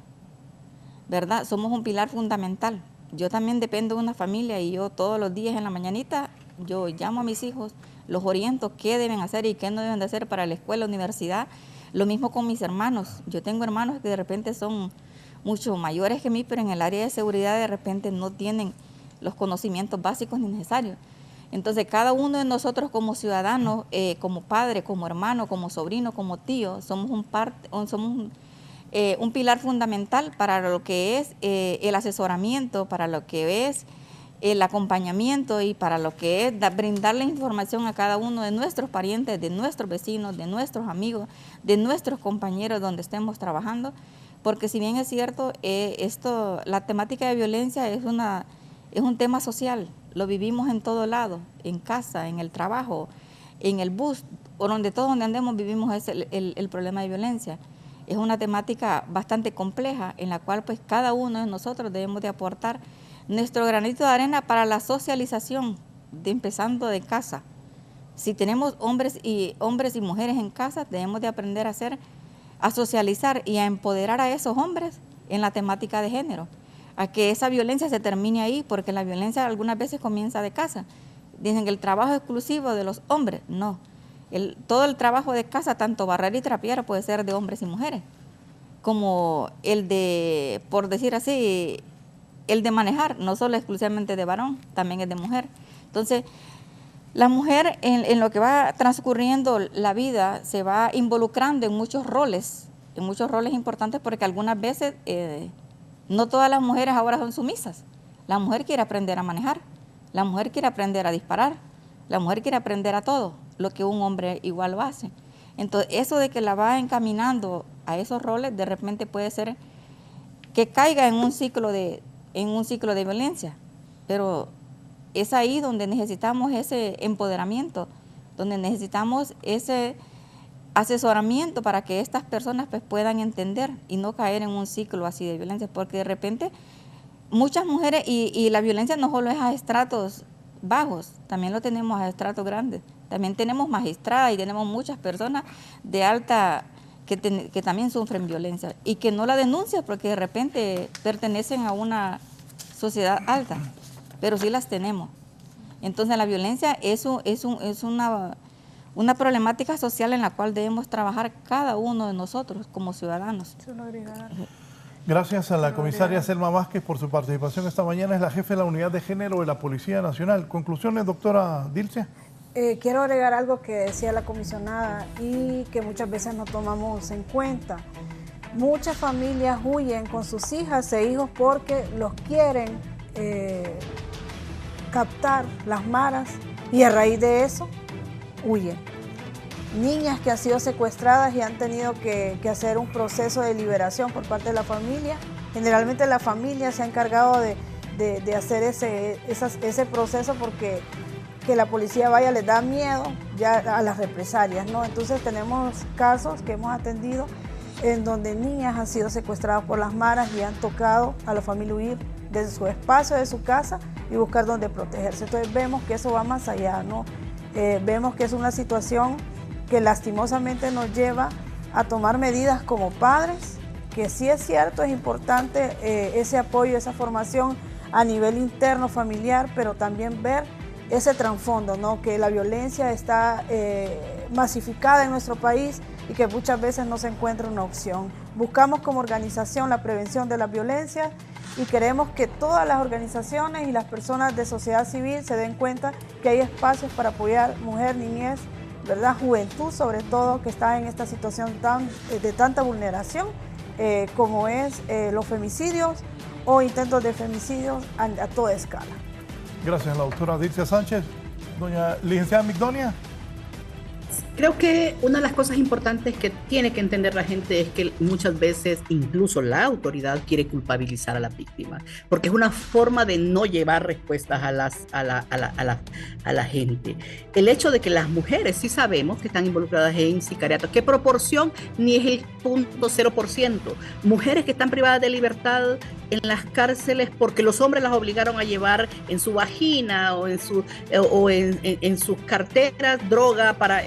¿verdad? Somos un pilar fundamental. Yo también dependo de una familia y yo todos los días en la mañanita, yo llamo a mis hijos, los oriento qué deben hacer y qué no deben de hacer para la escuela, universidad. Lo mismo con mis hermanos. Yo tengo hermanos que de repente son mucho mayores que mí, pero en el área de seguridad de repente no tienen los conocimientos básicos necesarios. Entonces, cada uno de nosotros como ciudadanos, como padre, como hermano, como sobrino, como tío, somos un pilar fundamental para lo que es el asesoramiento, para lo que es el acompañamiento y para lo que es brindarle información a cada uno de nuestros parientes, de nuestros vecinos, de nuestros amigos, de nuestros compañeros donde estemos trabajando, porque si bien es cierto, la temática de violencia es un tema social, lo vivimos en todo lado, en casa, en el trabajo, en el bus, o donde andemos vivimos el problema de violencia. Es una temática bastante compleja en la cual pues cada uno de nosotros debemos de aportar nuestro granito de arena para la socialización, empezando de casa. Si tenemos hombres y mujeres en casa, debemos de aprender a socializar y a empoderar a esos hombres en la temática de género, a que esa violencia se termine ahí, porque la violencia algunas veces comienza de casa. Dicen que el trabajo exclusivo de los hombres, no. Todo el trabajo de casa, tanto barrer y trapear, puede ser de hombres y mujeres, como el de, por decir así, el de manejar, no solo exclusivamente de varón, también es de mujer. Entonces, la mujer en lo que va transcurriendo la vida se va involucrando en muchos roles importantes, porque algunas veces no todas las mujeres ahora son sumisas. La mujer quiere aprender a manejar, la mujer quiere aprender a disparar, la mujer quiere aprender a todo, lo que un hombre igual lo hace. Entonces, eso de que la va encaminando a esos roles, de repente puede ser que caiga en un ciclo de violencia, pero es ahí donde necesitamos ese empoderamiento, donde necesitamos ese asesoramiento para que estas personas pues puedan entender y no caer en un ciclo así de violencia, porque de repente muchas mujeres, y la violencia no solo es a estratos bajos, también lo tenemos a estratos grandes, también tenemos magistradas y tenemos muchas personas de alta que también sufren violencia y que no la denuncian porque de repente pertenecen a una sociedad alta, pero sí las tenemos. Entonces la violencia es una problemática social en la cual debemos trabajar cada uno de nosotros como ciudadanos. Gracias a la comisaria Selma Vázquez por su participación esta mañana. Es la jefe de la Unidad de Género de la Policía Nacional. ¿Conclusiones, doctora Dilcia? Quiero agregar algo que decía la comisionada y que muchas veces no tomamos en cuenta. Muchas familias huyen con sus hijas e hijos porque los quieren captar las maras y a raíz de eso huyen. Niñas que han sido secuestradas y han tenido que hacer un proceso de liberación por parte de la familia. Generalmente la familia se ha encargado de hacer ese proceso porque que la policía vaya les da miedo ya a las represalias, ¿no? Entonces tenemos casos que hemos atendido en donde niñas han sido secuestradas por las maras y han tocado a la familia huir de su espacio, de su casa y buscar dónde protegerse. Entonces vemos que eso va más allá, ¿no? Vemos que es una situación que lastimosamente nos lleva a tomar medidas como padres, que sí es cierto, es importante ese apoyo, esa formación a nivel interno, familiar, pero también ver ese trasfondo, ¿no? Que la violencia está masificada en nuestro país y que muchas veces no se encuentra una opción. Buscamos como organización la prevención de la violencia y queremos que todas las organizaciones y las personas de sociedad civil se den cuenta que hay espacios para apoyar mujer, niñez, ¿verdad? Juventud sobre todo, que está en esta situación de tanta vulneración como es los femicidios o intentos de femicidios a toda escala. Gracias, la doctora Dilcia Sánchez. Doña licenciada Migdonia. Creo que una de las cosas importantes que tiene que entender la gente es que muchas veces incluso la autoridad quiere culpabilizar a la víctima, porque es una forma de no llevar respuestas a la gente. El hecho de que las mujeres sí sabemos que están involucradas en sicariato, ¿qué proporción? Ni es el 0.0%. Mujeres que están privadas de libertad en las cárceles porque los hombres las obligaron a llevar en su vagina o en sus carteras droga para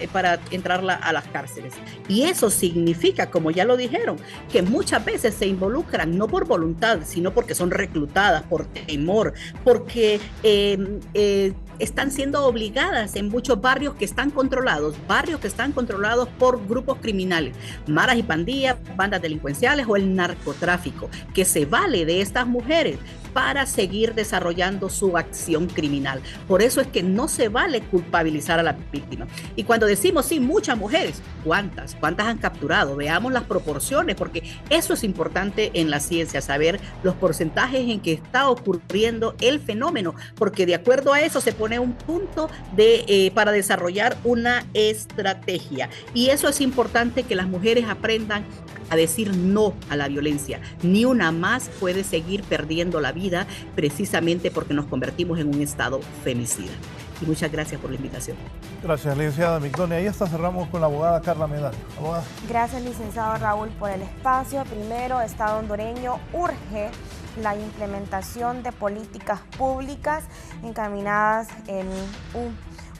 entrar a las cárceles. Y eso significa, como ya lo dijeron, que muchas veces se involucran no por voluntad, sino porque son reclutadas, por temor, porque están siendo obligadas en muchos barrios que están controlados por grupos criminales, maras y pandillas, bandas delincuenciales o el narcotráfico, que se vale de estas mujeres para seguir desarrollando su acción criminal. Por eso es que no se vale culpabilizar a la víctima. Y cuando decimos, sí, muchas mujeres, ¿cuántas han capturado? Veamos las proporciones, porque eso es importante en la ciencia, saber los porcentajes en que está ocurriendo el fenómeno, porque de acuerdo a eso se pone un punto para desarrollar una estrategia. Y eso es importante, que las mujeres aprendan a decir no a la violencia. Ni una más puede seguir perdiendo la vida precisamente porque nos convertimos en un estado femicida. Y muchas gracias por la invitación. Gracias, licenciada Migdonia. Ahí hasta cerramos con la abogada Carla Medal. Abogada. Gracias, licenciado Raúl, por el espacio. Primero, Estado hondureño urge la implementación de políticas públicas encaminadas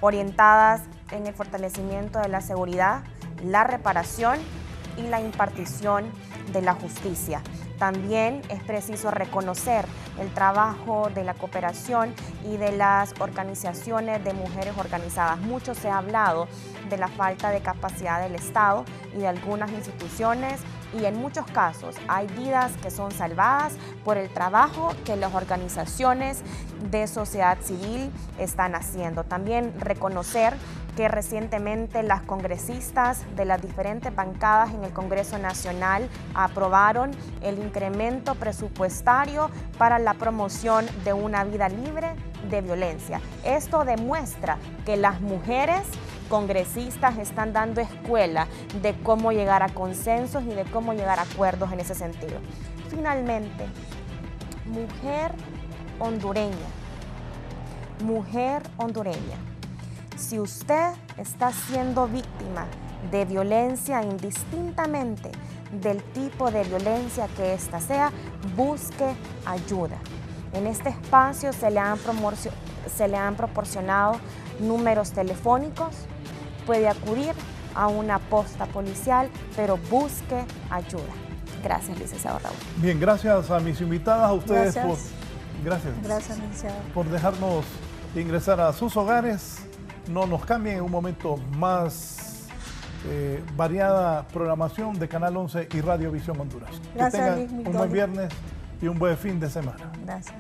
orientadas en el fortalecimiento de la seguridad, la reparación y la impartición de la justicia. También es preciso reconocer el trabajo de la cooperación y de las organizaciones de mujeres organizadas. Mucho se ha hablado de la falta de capacidad del Estado y de algunas instituciones, y en muchos casos hay vidas que son salvadas por el trabajo que las organizaciones de sociedad civil están haciendo. También reconocer que recientemente las congresistas de las diferentes bancadas en el Congreso Nacional aprobaron el incremento presupuestario para la promoción de una vida libre de violencia. Esto demuestra que las mujeres congresistas están dando escuela de cómo llegar a consensos y de cómo llegar a acuerdos en ese sentido. Finalmente, mujer hondureña, si usted está siendo víctima de violencia, indistintamente del tipo de violencia que ésta sea, busque ayuda. En este espacio se le han proporcionado números telefónicos, puede acudir a una posta policial, pero busque ayuda. Gracias, licenciado Raúl. Bien, gracias a mis invitadas, a ustedes Gracias, licenciado, por dejarnos ingresar a sus hogares. No nos cambien, en un momento más variada programación de Canal 11 y Radio Visión Honduras. Gracias, que tengan un buen viernes y un buen fin de semana. Gracias.